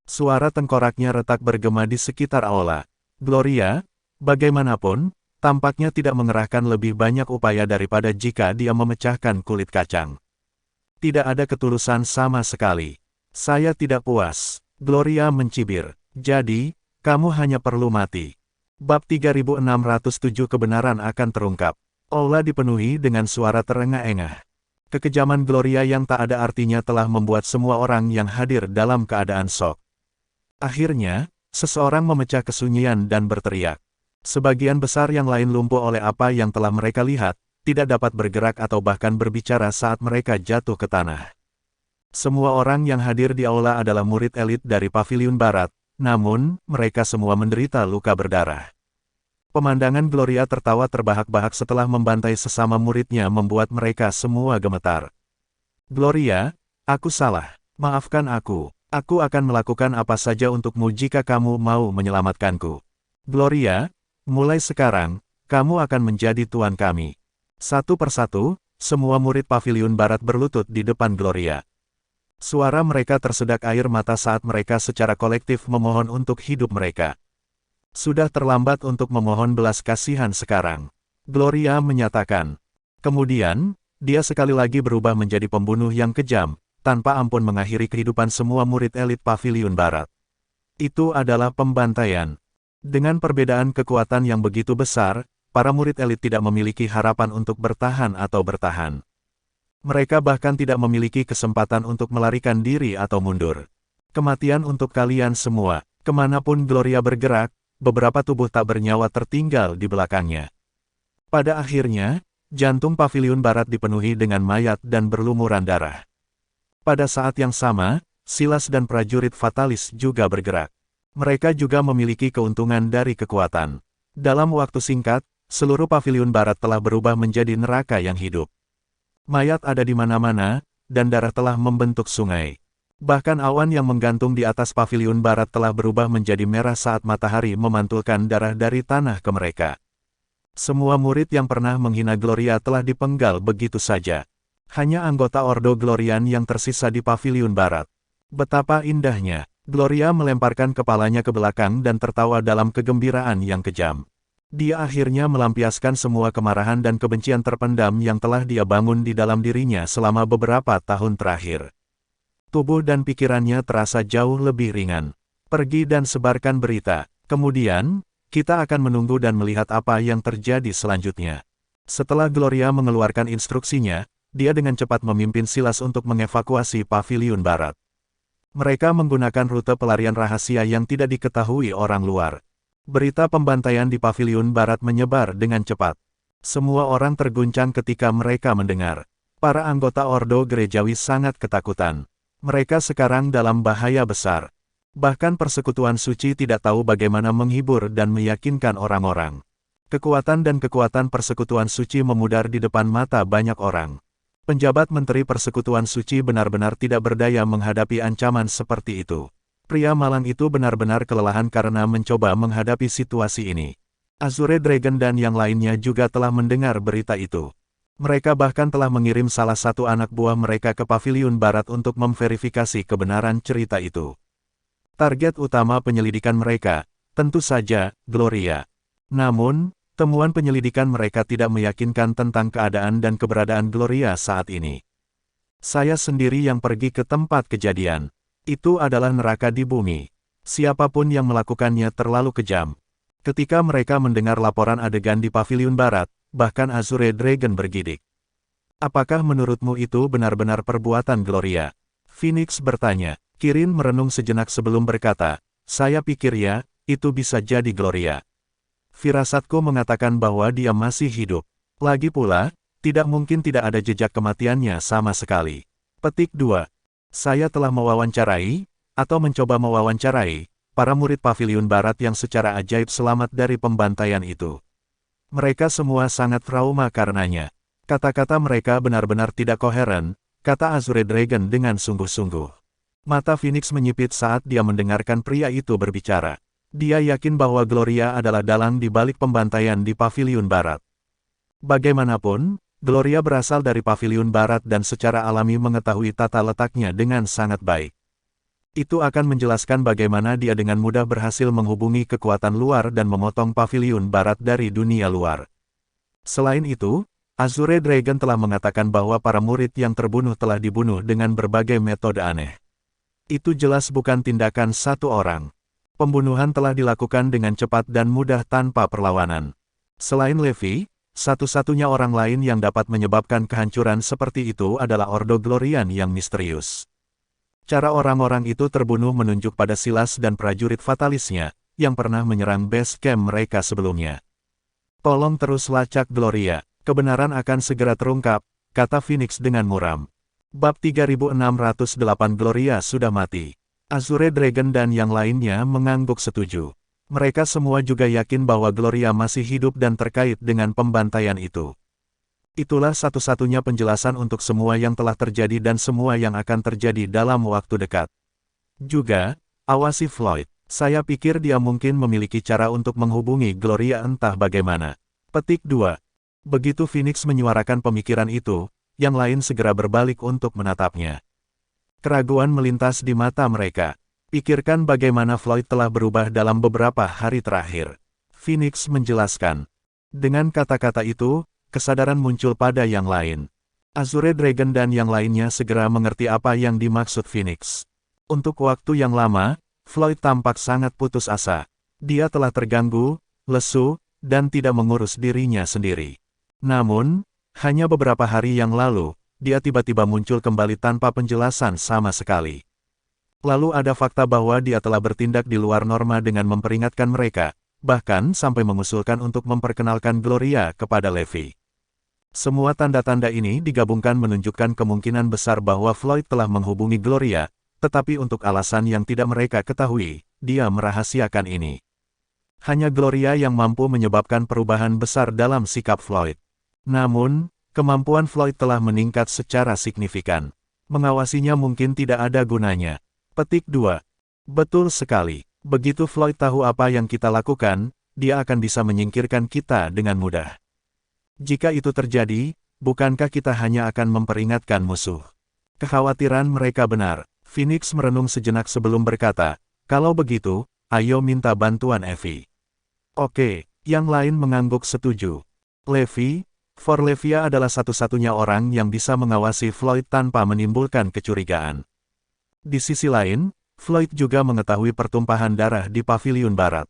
Suara tengkoraknya retak bergema di sekitar aula. Gloria, bagaimanapun, tampaknya tidak mengerahkan lebih banyak upaya daripada jika dia memecahkan kulit kacang. Tidak ada ketulusan sama sekali. Saya tidak puas. Gloria mencibir. Jadi, kamu hanya perlu mati. Bab 3607 kebenaran akan terungkap. Aula dipenuhi dengan suara terengah-engah. Kekejaman Gloria yang tak ada artinya telah membuat semua orang yang hadir dalam keadaan syok. Akhirnya, seseorang memecah kesunyian dan berteriak. Sebagian besar yang lain lumpuh oleh apa yang telah mereka lihat, tidak dapat bergerak atau bahkan berbicara saat mereka jatuh ke tanah. Semua orang yang hadir di aula adalah murid elit dari Paviliun Barat, namun, mereka semua menderita luka berdarah. Pemandangan Gloria tertawa terbahak-bahak setelah membantai sesama muridnya membuat mereka semua gemetar. Gloria, aku salah. Maafkan aku. Aku akan melakukan apa saja untukmu jika kamu mau menyelamatkanku. Gloria, mulai sekarang, kamu akan menjadi tuan kami. Satu persatu, semua murid Paviliun Barat berlutut di depan Gloria. Suara mereka tersedak air mata saat mereka secara kolektif memohon untuk hidup mereka. Sudah terlambat untuk memohon belas kasihan sekarang. Gloria menyatakan. Kemudian, dia sekali lagi berubah menjadi pembunuh yang kejam, tanpa ampun mengakhiri kehidupan semua murid elit Paviliun Barat. Itu adalah pembantaian. Dengan perbedaan kekuatan yang begitu besar, para murid elit tidak memiliki harapan untuk bertahan atau bertahan. Mereka bahkan tidak memiliki kesempatan untuk melarikan diri atau mundur. Kematian untuk kalian semua. Kemanapun Gloria bergerak, beberapa tubuh tak bernyawa tertinggal di belakangnya. Pada akhirnya, jantung Paviliun Barat dipenuhi dengan mayat dan berlumuran darah. Pada saat yang sama, Silas dan prajurit Fatalis juga bergerak. Mereka juga memiliki keuntungan dari kekuatan. Dalam waktu singkat, seluruh Paviliun Barat telah berubah menjadi neraka yang hidup. Mayat ada di mana-mana, dan darah telah membentuk sungai. Bahkan awan yang menggantung di atas Paviliun Barat telah berubah menjadi merah saat matahari memantulkan darah dari tanah ke mereka. Semua murid yang pernah menghina Gloria telah dipenggal begitu saja. Hanya anggota Ordo Glorian yang tersisa di Paviliun Barat. Betapa indahnya. Gloria melemparkan kepalanya ke belakang dan tertawa dalam kegembiraan yang kejam. Dia akhirnya melampiaskan semua kemarahan dan kebencian terpendam yang telah dia bangun di dalam dirinya selama beberapa tahun terakhir. Tubuh dan pikirannya terasa jauh lebih ringan. Pergi dan sebarkan berita. Kemudian, kita akan menunggu dan melihat apa yang terjadi selanjutnya. Setelah Gloria mengeluarkan instruksinya, dia dengan cepat memimpin Silas untuk mengevakuasi Paviliun Barat. Mereka menggunakan rute pelarian rahasia yang tidak diketahui orang luar. Berita pembantaian di Paviliun Barat menyebar dengan cepat. Semua orang terguncang ketika mereka mendengar. Para anggota Ordo Gerejawi sangat ketakutan. Mereka sekarang dalam bahaya besar. Bahkan persekutuan suci tidak tahu bagaimana menghibur dan meyakinkan orang-orang. Kekuatan dan kekuatan persekutuan suci memudar di depan mata banyak orang. Penjabat Menteri Persekutuan Suci benar-benar tidak berdaya menghadapi ancaman seperti itu. Pria malang itu benar-benar kelelahan karena mencoba menghadapi situasi ini. Azure Dragon dan yang lainnya juga telah mendengar berita itu. Mereka bahkan telah mengirim salah satu anak buah mereka ke Paviliun Barat untuk memverifikasi kebenaran cerita itu. Target utama penyelidikan mereka, tentu saja, Gloria. Namun, temuan penyelidikan mereka tidak meyakinkan tentang keadaan dan keberadaan Gloria saat ini. Saya sendiri yang pergi ke tempat kejadian. Itu adalah neraka di bumi. Siapapun yang melakukannya terlalu kejam. Ketika mereka mendengar laporan adegan di Paviliun Barat, bahkan Azure Dragon bergidik. Apakah menurutmu itu benar-benar perbuatan Gloria? Phoenix bertanya. Kirin merenung sejenak sebelum berkata, saya pikir ya, itu bisa jadi Gloria. Firasatku mengatakan bahwa dia masih hidup. Lagi pula, tidak mungkin tidak ada jejak kematiannya sama sekali. Petik 2. Saya telah mewawancarai, atau mencoba mewawancarai, para murid Paviliun Barat yang secara ajaib selamat dari pembantaian itu. Mereka semua sangat trauma karenanya. Kata-kata mereka benar-benar tidak koheren, kata Azure Dragon dengan sungguh-sungguh. Mata Phoenix menyipit saat dia mendengarkan pria itu berbicara. Dia yakin bahwa Gloria adalah dalang di balik pembantaian di Paviliun Barat. Bagaimanapun, Gloria berasal dari Paviliun Barat dan secara alami mengetahui tata letaknya dengan sangat baik. Itu akan menjelaskan bagaimana dia dengan mudah berhasil menghubungi kekuatan luar dan memotong Paviliun Barat dari dunia luar. Selain itu, Azure Dragon telah mengatakan bahwa para murid yang terbunuh telah dibunuh dengan berbagai metode aneh. Itu jelas bukan tindakan satu orang. Pembunuhan telah dilakukan dengan cepat dan mudah tanpa perlawanan. Selain Levi, satu-satunya orang lain yang dapat menyebabkan kehancuran seperti itu adalah Ordo Glorian yang misterius. Cara orang-orang itu terbunuh menunjuk pada Silas dan prajurit fatalisnya, yang pernah menyerang base camp mereka sebelumnya. Tolong terus lacak Gloria, kebenaran akan segera terungkap, kata Phoenix dengan muram. Bab 3608 Gloria sudah mati. Azure Dragon dan yang lainnya mengangguk setuju. Mereka semua juga yakin bahwa Gloria masih hidup dan terkait dengan pembantaian itu. Itulah satu-satunya penjelasan untuk semua yang telah terjadi dan semua yang akan terjadi dalam waktu dekat. Juga, awasi Floyd. Saya pikir dia mungkin memiliki cara untuk menghubungi Gloria entah bagaimana. Petik 2. Begitu Phoenix menyuarakan pemikiran itu, yang lain segera berbalik untuk menatapnya. Keraguan melintas di mata mereka. Pikirkan bagaimana Floyd telah berubah dalam beberapa hari terakhir. Phoenix menjelaskan. Dengan kata-kata itu, kesadaran muncul pada yang lain. Azure Dragon dan yang lainnya segera mengerti apa yang dimaksud Phoenix. Untuk waktu yang lama, Floyd tampak sangat putus asa. Dia telah terganggu, lesu, dan tidak mengurus dirinya sendiri. Namun, hanya beberapa hari yang lalu, dia tiba-tiba muncul kembali tanpa penjelasan sama sekali. Lalu ada fakta bahwa dia telah bertindak di luar norma dengan memperingatkan mereka, bahkan sampai mengusulkan untuk memperkenalkan Gloria kepada Levi. Semua tanda-tanda ini digabungkan menunjukkan kemungkinan besar bahwa Floyd telah menghubungi Gloria, tetapi untuk alasan yang tidak mereka ketahui, dia merahasiakan ini. Hanya Gloria yang mampu menyebabkan perubahan besar dalam sikap Floyd. Namun, kemampuan Floyd telah meningkat secara signifikan. Mengawasinya mungkin tidak ada gunanya. Petik 2. Betul sekali. Begitu Floyd tahu apa yang kita lakukan, dia akan bisa menyingkirkan kita dengan mudah. Jika itu terjadi, bukankah kita hanya akan memperingatkan musuh? Kekhawatiran mereka benar. Phoenix merenung sejenak sebelum berkata, kalau begitu, ayo minta bantuan Evie. Oke, yang lain mengangguk setuju. Levi, Forlevia adalah satu-satunya orang yang bisa mengawasi Floyd tanpa menimbulkan kecurigaan. Di sisi lain, Floyd juga mengetahui pertumpahan darah di Paviliun Barat.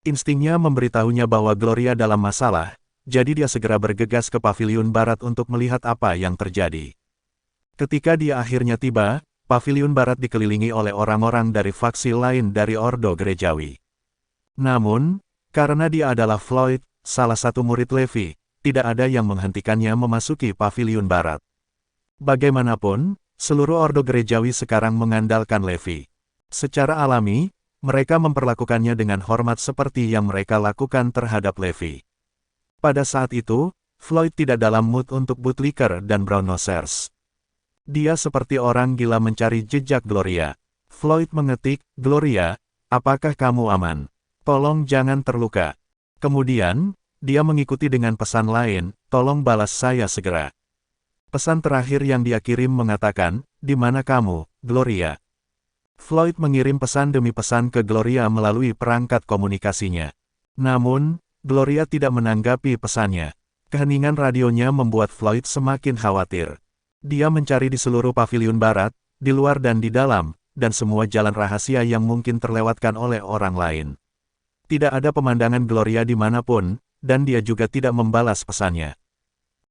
Instingnya memberitahunya bahwa Gloria dalam masalah, jadi dia segera bergegas ke Paviliun Barat untuk melihat apa yang terjadi. Ketika dia akhirnya tiba, Paviliun Barat dikelilingi oleh orang-orang dari faksi lain dari Ordo Gerejawi. Namun, karena dia adalah Floyd, salah satu murid Levi, tidak ada yang menghentikannya memasuki Paviliun Barat. Bagaimanapun, seluruh Ordo Gerejawi sekarang mengandalkan Levi. Secara alami, mereka memperlakukannya dengan hormat seperti yang mereka lakukan terhadap Levi. Pada saat itu, Floyd tidak dalam mood untuk bootlicker dan brown nosers. Dia seperti orang gila mencari jejak Gloria. Floyd mengetik, Gloria, apakah kamu aman? Tolong jangan terluka. Kemudian, dia mengikuti dengan pesan lain, tolong balas saya segera. Pesan terakhir yang dia kirim mengatakan, di mana kamu, Gloria? Floyd mengirim pesan demi pesan ke Gloria melalui perangkat komunikasinya. Namun, Gloria tidak menanggapi pesannya. Keheningan radionya membuat Floyd semakin khawatir. Dia mencari di seluruh Paviliun Barat, di luar dan di dalam, dan semua jalan rahasia yang mungkin terlewatkan oleh orang lain. Tidak ada pemandangan Gloria dimanapun, dan dia juga tidak membalas pesannya.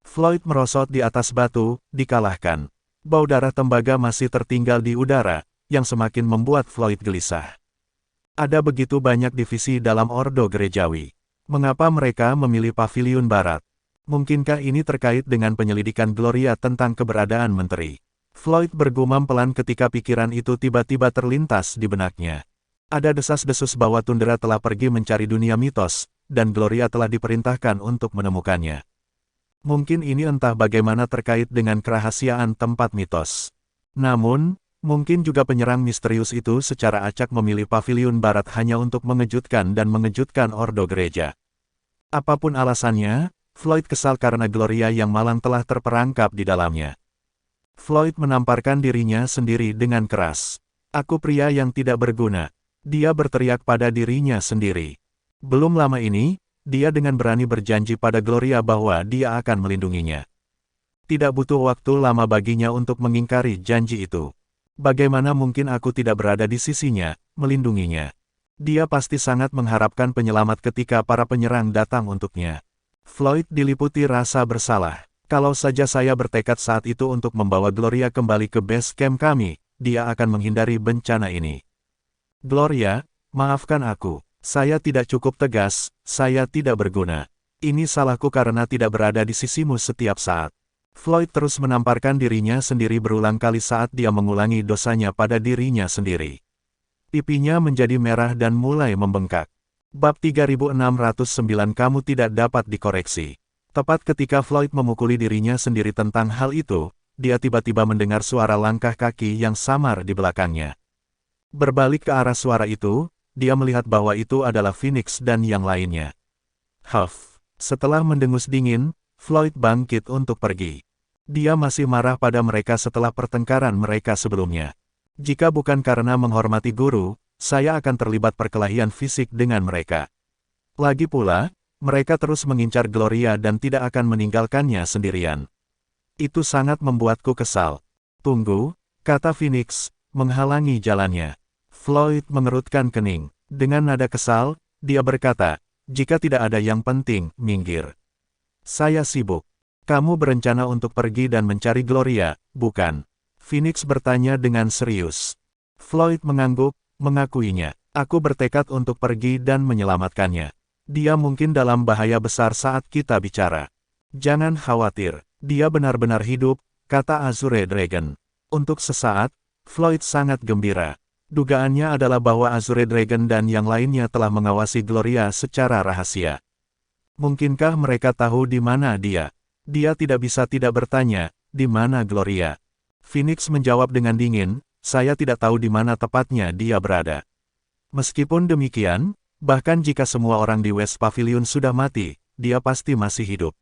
Floyd merosot di atas batu, dikalahkan. Bau darah tembaga masih tertinggal di udara, yang semakin membuat Floyd gelisah. Ada begitu banyak divisi dalam Ordo Gerejawi. Mengapa mereka memilih Paviliun Barat? Mungkinkah ini terkait dengan penyelidikan Gloria tentang keberadaan menteri? Floyd bergumam pelan ketika pikiran itu tiba-tiba terlintas di benaknya. Ada desas-desus bahwa Tundra telah pergi mencari dunia mitos, dan Gloria telah diperintahkan untuk menemukannya. Mungkin ini entah bagaimana terkait dengan kerahasiaan tempat mitos. Namun, mungkin juga penyerang misterius itu secara acak memilih Paviliun Barat hanya untuk mengejutkan dan mengejutkan Ordo Gereja. Apapun alasannya, Floyd kesal karena Gloria yang malang telah terperangkap di dalamnya. Floyd menamparkan dirinya sendiri dengan keras. "Aku pria yang tidak berguna." Dia berteriak pada dirinya sendiri. Belum lama ini, dia dengan berani berjanji pada Gloria bahwa dia akan melindunginya. Tidak butuh waktu lama baginya untuk mengingkari janji itu. Bagaimana mungkin aku tidak berada di sisinya, melindunginya? Dia pasti sangat mengharapkan penyelamat ketika para penyerang datang untuknya. Floyd diliputi rasa bersalah. Kalau saja saya bertekad saat itu untuk membawa Gloria kembali ke base camp kami, dia akan menghindari bencana ini. Gloria, maafkan aku. Saya tidak cukup tegas, saya tidak berguna. Ini salahku karena tidak berada di sisimu setiap saat. Floyd terus menamparkan dirinya sendiri berulang kali saat dia mengulangi dosanya pada dirinya sendiri. Pipinya menjadi merah dan mulai membengkak. Bab 3609 Kamu tidak dapat dikoreksi. Tepat ketika Floyd memukuli dirinya sendiri tentang hal itu, dia tiba-tiba mendengar suara langkah kaki yang samar di belakangnya. Berbalik ke arah suara itu, dia melihat bahwa itu adalah Phoenix dan yang lainnya. Huff. Setelah mendengus dingin, Floyd bangkit untuk pergi. Dia masih marah pada mereka setelah pertengkaran mereka sebelumnya. Jika bukan karena menghormati guru, saya akan terlibat perkelahian fisik dengan mereka. Lagi pula, mereka terus mengincar Gloria dan tidak akan meninggalkannya sendirian. Itu sangat membuatku kesal. Tunggu, kata Phoenix, menghalangi jalannya. Floyd mengerutkan kening. Dengan nada kesal, dia berkata, "Jika tidak ada yang penting, minggir. Saya sibuk." "Kamu berencana untuk pergi dan mencari Gloria, bukan?" Phoenix bertanya dengan serius. Floyd mengangguk, mengakuinya. "Aku bertekad untuk pergi dan menyelamatkannya. Dia mungkin dalam bahaya besar saat kita bicara." "Jangan khawatir, dia benar-benar hidup," kata Azure Dragon. Untuk sesaat, Floyd sangat gembira. Dugaannya adalah bahwa Azure Dragon dan yang lainnya telah mengawasi Gloria secara rahasia. Mungkinkah mereka tahu di mana dia? Dia tidak bisa tidak bertanya, "Di mana Gloria?" Phoenix menjawab dengan dingin, "Saya tidak tahu di mana tepatnya dia berada." Meskipun demikian, bahkan jika semua orang di West Pavilion sudah mati, dia pasti masih hidup.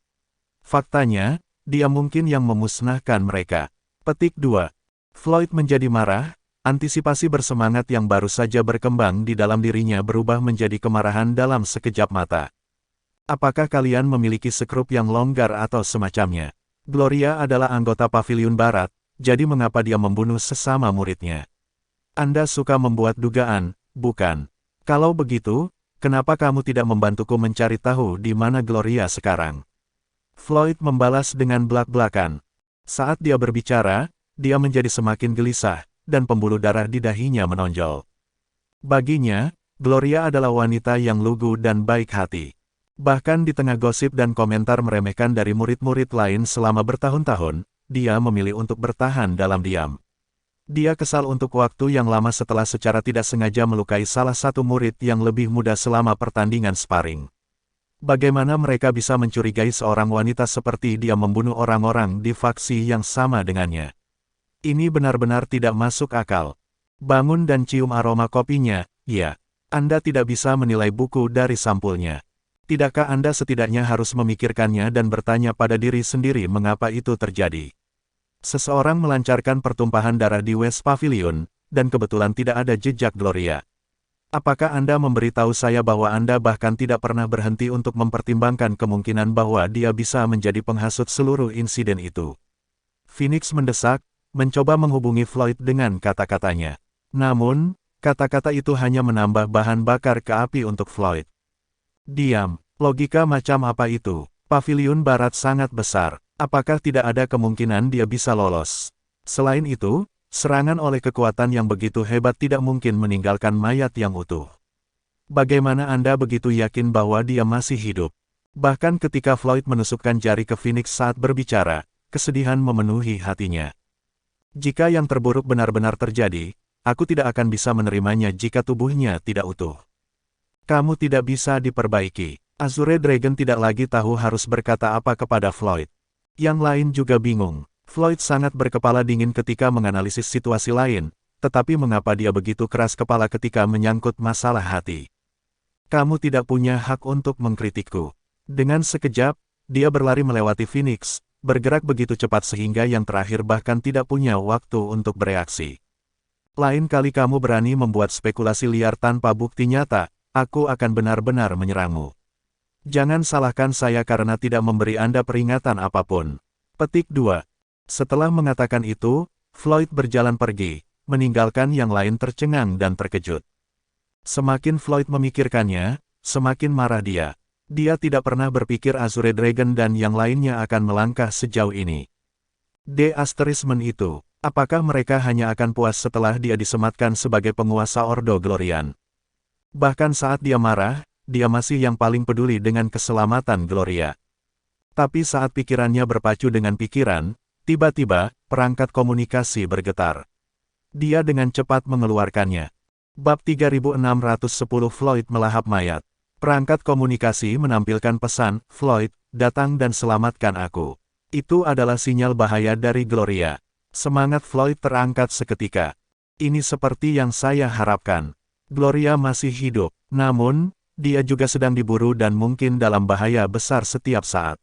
Faktanya, dia mungkin yang memusnahkan mereka. Petik 2. Floyd menjadi marah, antisipasi bersemangat yang baru saja berkembang di dalam dirinya berubah menjadi kemarahan dalam sekejap mata. "Apakah kalian memiliki sekrup yang longgar atau semacamnya? Gloria adalah anggota Paviliun Barat, jadi mengapa dia membunuh sesama muridnya? Anda suka membuat dugaan, bukan? Kalau begitu, kenapa kamu tidak membantuku mencari tahu di mana Gloria sekarang?" Floyd membalas dengan belak-belakan. Saat dia berbicara, dia menjadi semakin gelisah, dan pembuluh darah di dahinya menonjol. Baginya, Gloria adalah wanita yang lugu dan baik hati. Bahkan di tengah gosip dan komentar meremehkan dari murid-murid lain selama bertahun-tahun, dia memilih untuk bertahan dalam diam. Dia kesal untuk waktu yang lama setelah secara tidak sengaja melukai salah satu murid yang lebih muda selama pertandingan sparring. Bagaimana mereka bisa mencurigai seorang wanita seperti dia membunuh orang-orang di faksi yang sama dengannya? Ini benar-benar tidak masuk akal. Bangun dan cium aroma kopinya, ya. Anda tidak bisa menilai buku dari sampulnya. Tidakkah Anda setidaknya harus memikirkannya dan bertanya pada diri sendiri mengapa itu terjadi? Seseorang melancarkan pertumpahan darah di West Pavilion, dan kebetulan tidak ada jejak Gloria. Apakah Anda memberitahu saya bahwa Anda bahkan tidak pernah berhenti untuk mempertimbangkan kemungkinan bahwa dia bisa menjadi penghasut seluruh insiden itu? Phoenix mendesak, mencoba menghubungi Floyd dengan kata-katanya. Namun, kata-kata itu hanya menambah bahan bakar ke api untuk Floyd. Diam. Logika macam apa itu? Paviliun Barat sangat besar. Apakah tidak ada kemungkinan dia bisa lolos? Selain itu, Serangan oleh kekuatan yang begitu hebat tidak mungkin meninggalkan mayat yang utuh. Bagaimana Anda begitu yakin bahwa dia masih hidup? Bahkan ketika Floyd menusukkan jari ke Phoenix saat berbicara, kesedihan memenuhi hatinya. Jika yang terburuk benar-benar terjadi, aku tidak akan bisa menerimanya jika tubuhnya tidak utuh. Kamu tidak bisa diperbaiki. Azure Dragon tidak lagi tahu harus berkata apa kepada Floyd. Yang lain juga bingung. Floyd sangat berkepala dingin ketika menganalisis situasi lain, tetapi mengapa dia begitu keras kepala ketika menyangkut masalah hati? Kamu tidak punya hak untuk mengkritikku. Dengan sekejap, dia berlari melewati Phoenix, bergerak begitu cepat sehingga yang terakhir bahkan tidak punya waktu untuk bereaksi. Lain kali kamu berani membuat spekulasi liar tanpa bukti nyata, aku akan benar-benar menyerangmu. Jangan salahkan saya karena tidak memberi Anda peringatan apapun. Petik 2. Setelah mengatakan itu, Floyd berjalan pergi, meninggalkan yang lain tercengang dan terkejut. Semakin Floyd memikirkannya, semakin marah dia. Dia tidak pernah berpikir Azure Dragon dan yang lainnya akan melangkah sejauh ini. De-asterismen itu, apakah mereka hanya akan puas setelah dia disematkan sebagai penguasa Ordo Glorian? Bahkan saat dia marah, dia masih yang paling peduli dengan keselamatan Gloria. Tapi saat pikirannya berpacu dengan pikiran, tiba-tiba, perangkat komunikasi bergetar. Dia dengan cepat mengeluarkannya. Bab 3610 Floyd melahap mayat. Perangkat komunikasi menampilkan pesan, Floyd, datang dan selamatkan aku. Itu adalah sinyal bahaya dari Gloria. Semangat Floyd terangkat seketika. Ini seperti yang saya harapkan. Gloria masih hidup, namun, dia juga sedang diburu dan mungkin dalam bahaya besar setiap saat.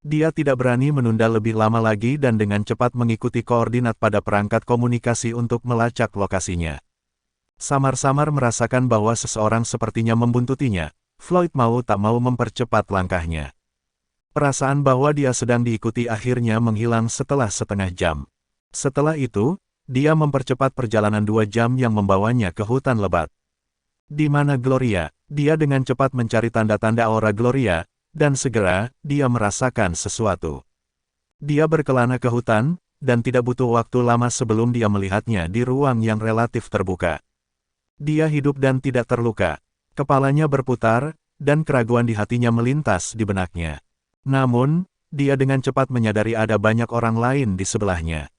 Dia tidak berani menunda lebih lama lagi dan dengan cepat mengikuti koordinat pada perangkat komunikasi untuk melacak lokasinya. Samar-samar merasakan bahwa seseorang sepertinya membuntutinya, Floyd mau tak mau mempercepat langkahnya. Perasaan bahwa dia sedang diikuti akhirnya menghilang setelah setengah jam. Setelah itu, dia mempercepat perjalanan 2 jam yang membawanya ke hutan lebat. Di mana Gloria? Dia dengan cepat mencari tanda-tanda aura Gloria, dan segera, dia merasakan sesuatu. Dia berkelana ke hutan, dan tidak butuh waktu lama sebelum dia melihatnya di ruang yang relatif terbuka. Dia hidup dan tidak terluka. Kepalanya berputar, dan keraguan di hatinya melintas di benaknya. Namun, dia dengan cepat menyadari ada banyak orang lain di sebelahnya.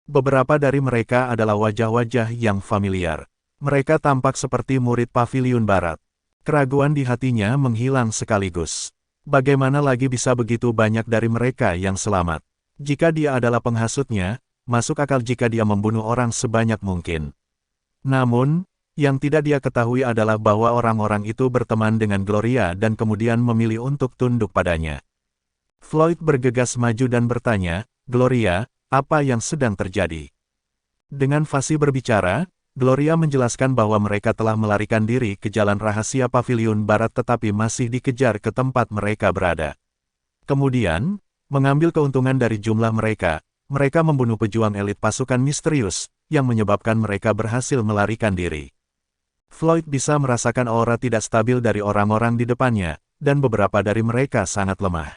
Beberapa dari mereka adalah wajah-wajah yang familiar. Mereka tampak seperti murid Paviliun Barat. Keraguan di hatinya menghilang sekaligus. Bagaimana lagi bisa begitu banyak dari mereka yang selamat? Jika dia adalah penghasutnya, masuk akal jika dia membunuh orang sebanyak mungkin. Namun, yang tidak dia ketahui adalah bahwa orang-orang itu berteman dengan Gloria dan kemudian memilih untuk tunduk padanya. Floyd bergegas maju dan bertanya, Gloria, apa yang sedang terjadi? Dengan fasih berbicara, Gloria menjelaskan bahwa mereka telah melarikan diri ke jalan rahasia Paviliun Barat tetapi masih dikejar ke tempat mereka berada. Kemudian, mengambil keuntungan dari jumlah mereka membunuh pejuang elit pasukan misterius, yang menyebabkan mereka berhasil melarikan diri. Floyd bisa merasakan aura tidak stabil dari orang-orang di depannya, dan beberapa dari mereka sangat lemah.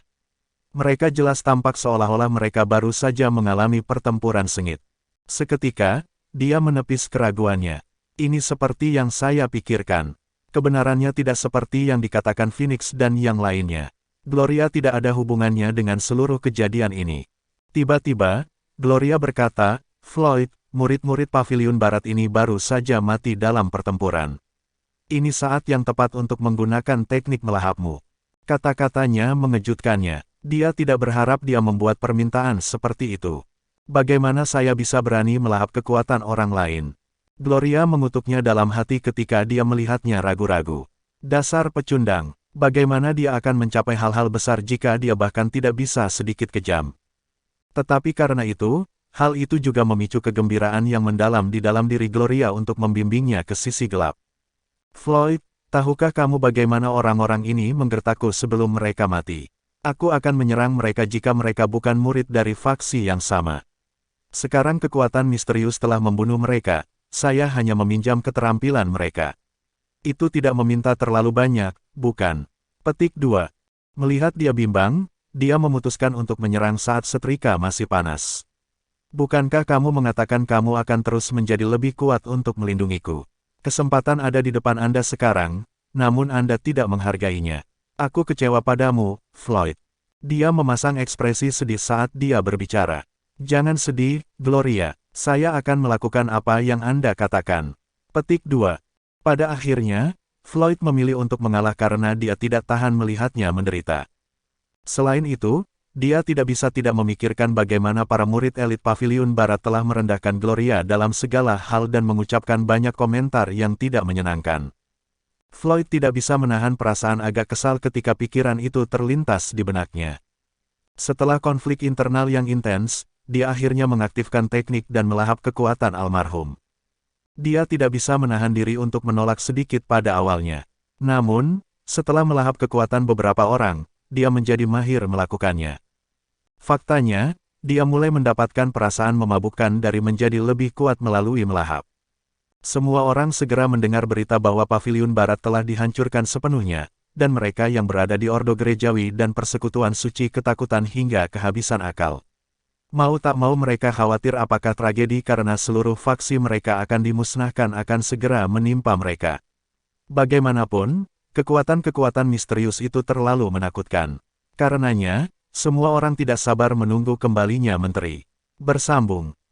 Mereka jelas tampak seolah-olah mereka baru saja mengalami pertempuran sengit. Seketika, dia menepis keraguannya. Ini seperti yang saya pikirkan. Kebenarannya tidak seperti yang dikatakan Phoenix dan yang lainnya. Gloria tidak ada hubungannya dengan seluruh kejadian ini. Tiba-tiba, Gloria berkata, Floyd, murid-murid Paviliun Barat ini baru saja mati dalam pertempuran. Ini saat yang tepat untuk menggunakan teknik melahapmu. Kata-katanya mengejutkannya. Dia tidak berharap dia membuat permintaan seperti itu. Bagaimana saya bisa berani melahap kekuatan orang lain? Gloria mengutuknya dalam hati ketika dia melihatnya ragu-ragu. Dasar pecundang, bagaimana dia akan mencapai hal-hal besar jika dia bahkan tidak bisa sedikit kejam? Tetapi karena itu, hal itu juga memicu kegembiraan yang mendalam di dalam diri Gloria untuk membimbingnya ke sisi gelap. Floyd, tahukah kamu bagaimana orang-orang ini menggertakku sebelum mereka mati? Aku akan menyerang mereka jika mereka bukan murid dari faksi yang sama. Sekarang kekuatan misterius telah membunuh mereka, saya hanya meminjam keterampilan mereka. Itu tidak meminta terlalu banyak, bukan? Petik 2. Melihat dia bimbang, dia memutuskan untuk menyerang saat setrika masih panas. Bukankah kamu mengatakan kamu akan terus menjadi lebih kuat untuk melindungiku? Kesempatan ada di depan Anda sekarang, namun Anda tidak menghargainya. Aku kecewa padamu, Floyd. Dia memasang ekspresi sedih saat dia berbicara. Jangan sedih, Gloria. Saya akan melakukan apa yang Anda katakan. Petik 2. Pada akhirnya, Floyd memilih untuk mengalah karena dia tidak tahan melihatnya menderita. Selain itu, dia tidak bisa tidak memikirkan bagaimana para murid elit Paviliun Barat telah merendahkan Gloria dalam segala hal dan mengucapkan banyak komentar yang tidak menyenangkan. Floyd tidak bisa menahan perasaan agak kesal ketika pikiran itu terlintas di benaknya. Setelah konflik internal yang intens, dia akhirnya mengaktifkan teknik dan melahap kekuatan almarhum. Dia tidak bisa menahan diri untuk menolak sedikit pada awalnya. Namun, setelah melahap kekuatan beberapa orang, dia menjadi mahir melakukannya. Faktanya, dia mulai mendapatkan perasaan memabukkan dari menjadi lebih kuat melalui melahap. Semua orang segera mendengar berita bahwa Paviliun Barat telah dihancurkan sepenuhnya, dan mereka yang berada di Ordo Gerejawi dan Persekutuan Suci ketakutan hingga kehabisan akal. Mau tak mau mereka khawatir apakah tragedi karena seluruh faksi mereka akan dimusnahkan akan segera menimpa mereka. Bagaimanapun, kekuatan-kekuatan misterius itu terlalu menakutkan. Karenanya, semua orang tidak sabar menunggu kembalinya menteri. Bersambung.